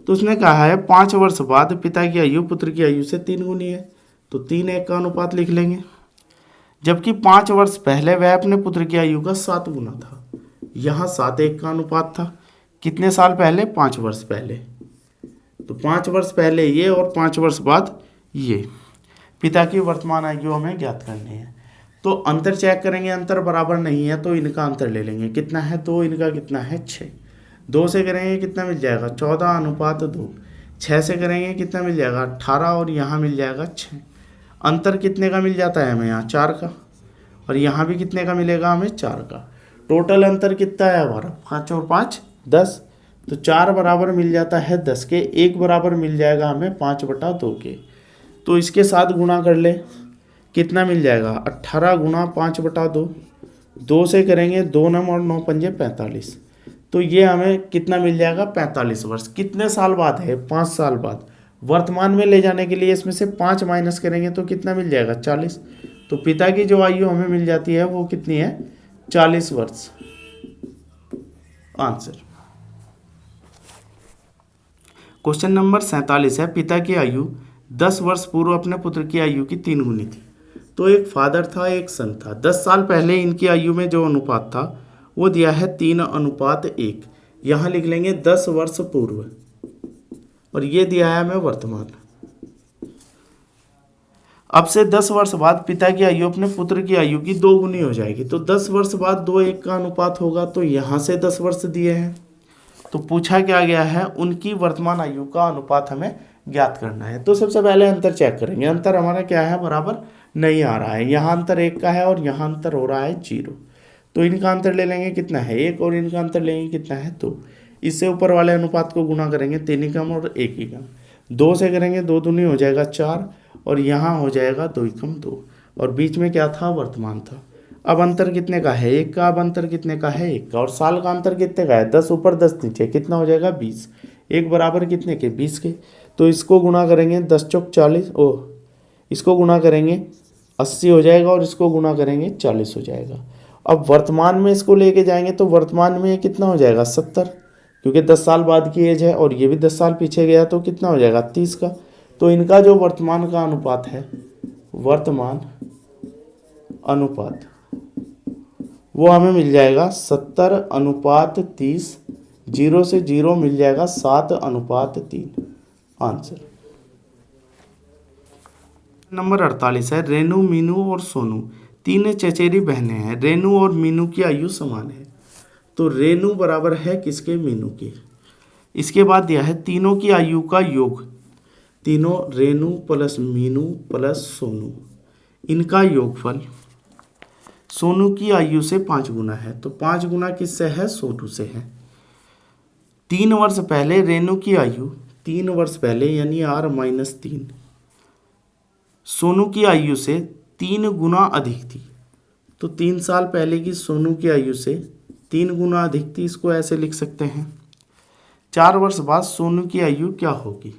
तो उसने कहा है 5 वर्ष बाद पिता की आयु पुत्र की आयु से 3 गुनी है, तो 3:1 का अनुपात लिख लेंगे। जबकि 5 वर्ष पहले वह अपने पुत्र की आयु का 7 गुना था, यहाँ 7:1 का अनुपात था। कितने साल पहले 5 वर्ष पहले। तो 5 वर्ष पहले ये और 5 वर्ष बाद ये। पिता की वर्तमान आयु हमें ज्ञात करनी है। तो अंतर चेक करेंगे, अंतर बराबर नहीं है तो इनका अंतर ले लेंगे, कितना है 2, इनका कितना है 6। 2 से करेंगे कितना मिल जाएगा 14:2। 6 से करेंगे कितना मिल जाएगा 18, और यहाँ मिल जाएगा 6। अंतर कितने का मिल जाता है हमें यहाँ 4 का, और यहाँ भी कितने का मिलेगा हमें 4 का। टोटल अंतर कितना है हमारा 5 और 5 10। तो 4 बराबर मिल जाता है 10 के, 1 बराबर मिल जाएगा हमें 5/2 के। तो इसके साथ गुणा कर ले, कितना मिल जाएगा 18 गुणा 5/2। 2 से करेंगे 2 9 और 9×5 = 45। तो ये हमें कितना मिल जाएगा 45 वर्ष। कितने साल बाद है 5 साल बाद। वर्तमान में ले जाने के लिए इसमें से 5 माइनस करेंगे तो कितना मिल जाएगा 40। तो पिता की जो आयु हमें मिल जाती है वो कितनी है 40 वर्ष। आंसर। क्वेश्चन नंबर 47 है, पिता की आयु 10 वर्ष पूर्व अपने पुत्र की आयु की 3 गुनी थी। तो एक फादर था एक सन था, 10 साल पहले इनकी आयु में जो अनुपात था वो दिया है 3:1। यहाँ लिख लेंगे 10 वर्ष पूर्व, और ये दिया है हमें वर्तमान। अब से 10 वर्ष बाद पिता की आयु अपने पुत्र की आयु की 2 गुनी हो जाएगी। तो 10 वर्ष बाद 2:1 का अनुपात होगा, तो यहाँ से 10 वर्ष दिए हैं। तो पूछा क्या गया है उनकी वर्तमान आयु का अनुपात हमें ज्ञात करना है। तो सबसे पहले अंतर चेक करेंगे, अंतर हमारा क्या है बराबर नहीं आ रहा है। यहाँ अंतर 1 का है और यहाँ अंतर हो रहा है 0। तो इनका अंतर ले लेंगे कितना है 1, और इनका अंतर लेंगे कितना है 2। इससे ऊपर वाले अनुपात को गुना करेंगे 3 ही कम और 1 ही कम। 2 से करेंगे 2 दूनी हो जाएगा 4, और यहाँ हो जाएगा 2 ही कम 2, और बीच में क्या था वर्तमान था। अब अंतर कितने का है 1 का, अब अंतर कितने का है 1 का, और साल का अंतर कितने का है 10 ऊपर 10 नीचे, कितना हो जाएगा 20। 1 बराबर कितने के 20 के। तो इसको गुना करेंगे 10 चौक 40, इसको गुना करेंगे 80 हो जाएगा, और इसको गुना करेंगे 40 हो जाएगा। अब वर्तमान में इसको लेके जाएंगे तो वर्तमान में कितना हो जाएगा 70, क्योंकि 10 साल बाद की एज है, और ये भी 10 साल पीछे गया तो कितना हो जाएगा 30 का। तो इनका जो वर्तमान का अनुपात है, वर्तमान अनुपात, वो हमें मिल जाएगा 70:30। 0 से 0 मिल जाएगा 7:3। आंसर। नंबर 48 है, रेनू मीनू और सोनू 3 चचेरी बहनें हैं। रेनू और मीनू की आयु समान है। तो रेनू बराबर है किसके मीनू के। इसके बाद दिया है तीनों की आयु का योग, तीनों रेनू प्लस मीनू प्लस सोनू, इनका योगफल सोनू की आयु से 5 गुना है, तो 5 गुना किससे है? सोनू से है। 3 वर्ष पहले रेणु की आयु 3 वर्ष पहले यानी R-3 सोनू की आयु से 3 गुना अधिक थी, तो 3 साल पहले की सोनू की आयु से 3 गुना अधिक थी, इसको ऐसे लिख सकते हैं। 4 वर्ष बाद सोनू की आयु क्या होगी?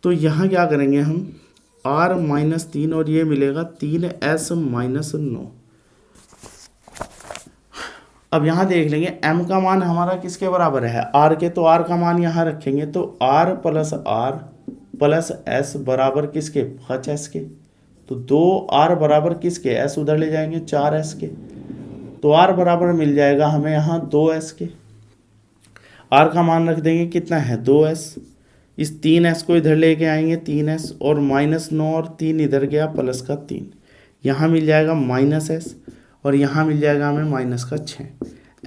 तो यहाँ क्या करेंगे हम R-3 और ये मिलेगा 3S-9। अब यहाँ देख लेंगे m का मान हमारा किसके बराबर है? r के, तो r का मान यहाँ रखेंगे तो r प्लस s बराबर किसके? 5s के। तो 2r बराबर किसके? s उधर ले जाएंगे 4s के, तो r बराबर मिल जाएगा हमें यहाँ 2s के। r का मान रख देंगे कितना है? 2s। इस 3s को इधर लेके आएंगे 3s और -9 और 3 इधर गया प्लस का 3, यहाँ मिल जाएगा -s और यहाँ मिल जाएगा हमें माइनस का 6।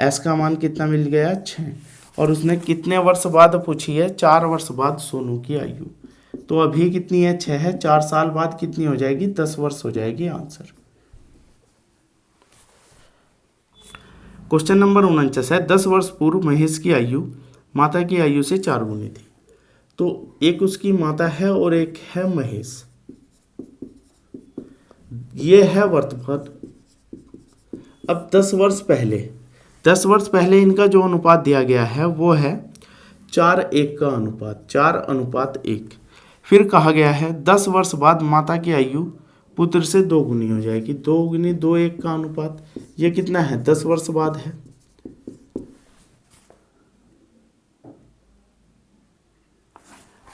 s का मान कितना मिल गया? 6। और उसने कितने वर्ष बाद पूछी है? 4 वर्ष बाद सोनू की आयु। तो अभी कितनी है? 6 है। 4 साल बाद कितनी हो जाएगी? 10 वर्ष हो जाएगी आंसर। क्वेश्चन नंबर 49 है 10 वर्ष पूर्व महेश की आयु माता की आयु से 4 गुनी थी। तो एक उसकी माता है और एक है महेश, ये है वर्तमान। अब 10 वर्ष पहले इनका जो अनुपात दिया गया है वो है 4:1 का अनुपात, 4:1। फिर कहा गया है 10 वर्ष बाद माता की आयु पुत्र से 2 गुनी हो जाएगी, 2 गुनी 2:1 का अनुपात। ये कितना है? 10 वर्ष बाद है।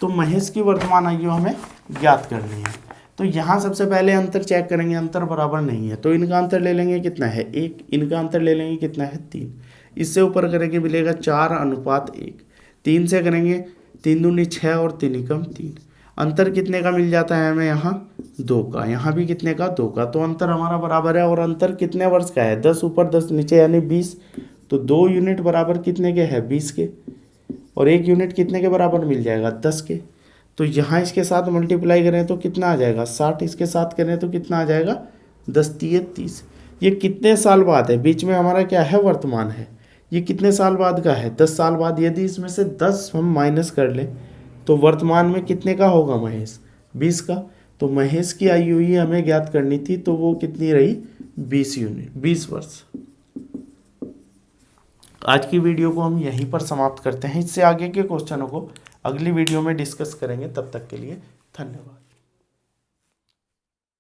तो महेश की वर्तमान आयु हमें ज्ञात करनी है। तो यहाँ सबसे पहले अंतर चेक करेंगे, अंतर बराबर नहीं है तो इनका अंतर ले लेंगे कितना है? 1। इनका अंतर ले लेंगे कितना है? 3। इससे ऊपर करेंगे मिलेगा 4:1। 3 से करेंगे 3 दूनी 6 और 3 एकम 3। अंतर कितने का मिल जाता है हमें? यहाँ 2 का, यहाँ भी कितने का? 2 का। तो अंतर हमारा बराबर है। और अंतर कितने वर्ष का है? 10 ऊपर 10 नीचे यानी 20। तो 2 यूनिट बराबर कितने के है? 20 के। और 1 यूनिट कितने के बराबर मिल जाएगा? 10 के। तो यहाँ इसके साथ मल्टीप्लाई करें तो कितना आ जाएगा? 60। इसके साथ करें तो कितना आ जाएगा? 10 तिये 30। ये कितने साल बाद है? बीच में हमारा क्या है? वर्तमान है। ये कितने साल बाद का है? 10 साल बाद। यदि इसमें से 10 हम माइनस कर लें तो वर्तमान में कितने का होगा महेश? 20 का। तो महेश की आयु ही हमें ज्ञात करनी थी, तो वो कितनी रही? 20 यूनिट, 20 वर्ष। आज की वीडियो को हम यहीं पर समाप्त करते हैं। इससे आगे के क्वेश्चनों को अगली वीडियो में डिस्कस करेंगे। तब तक के लिए धन्यवाद।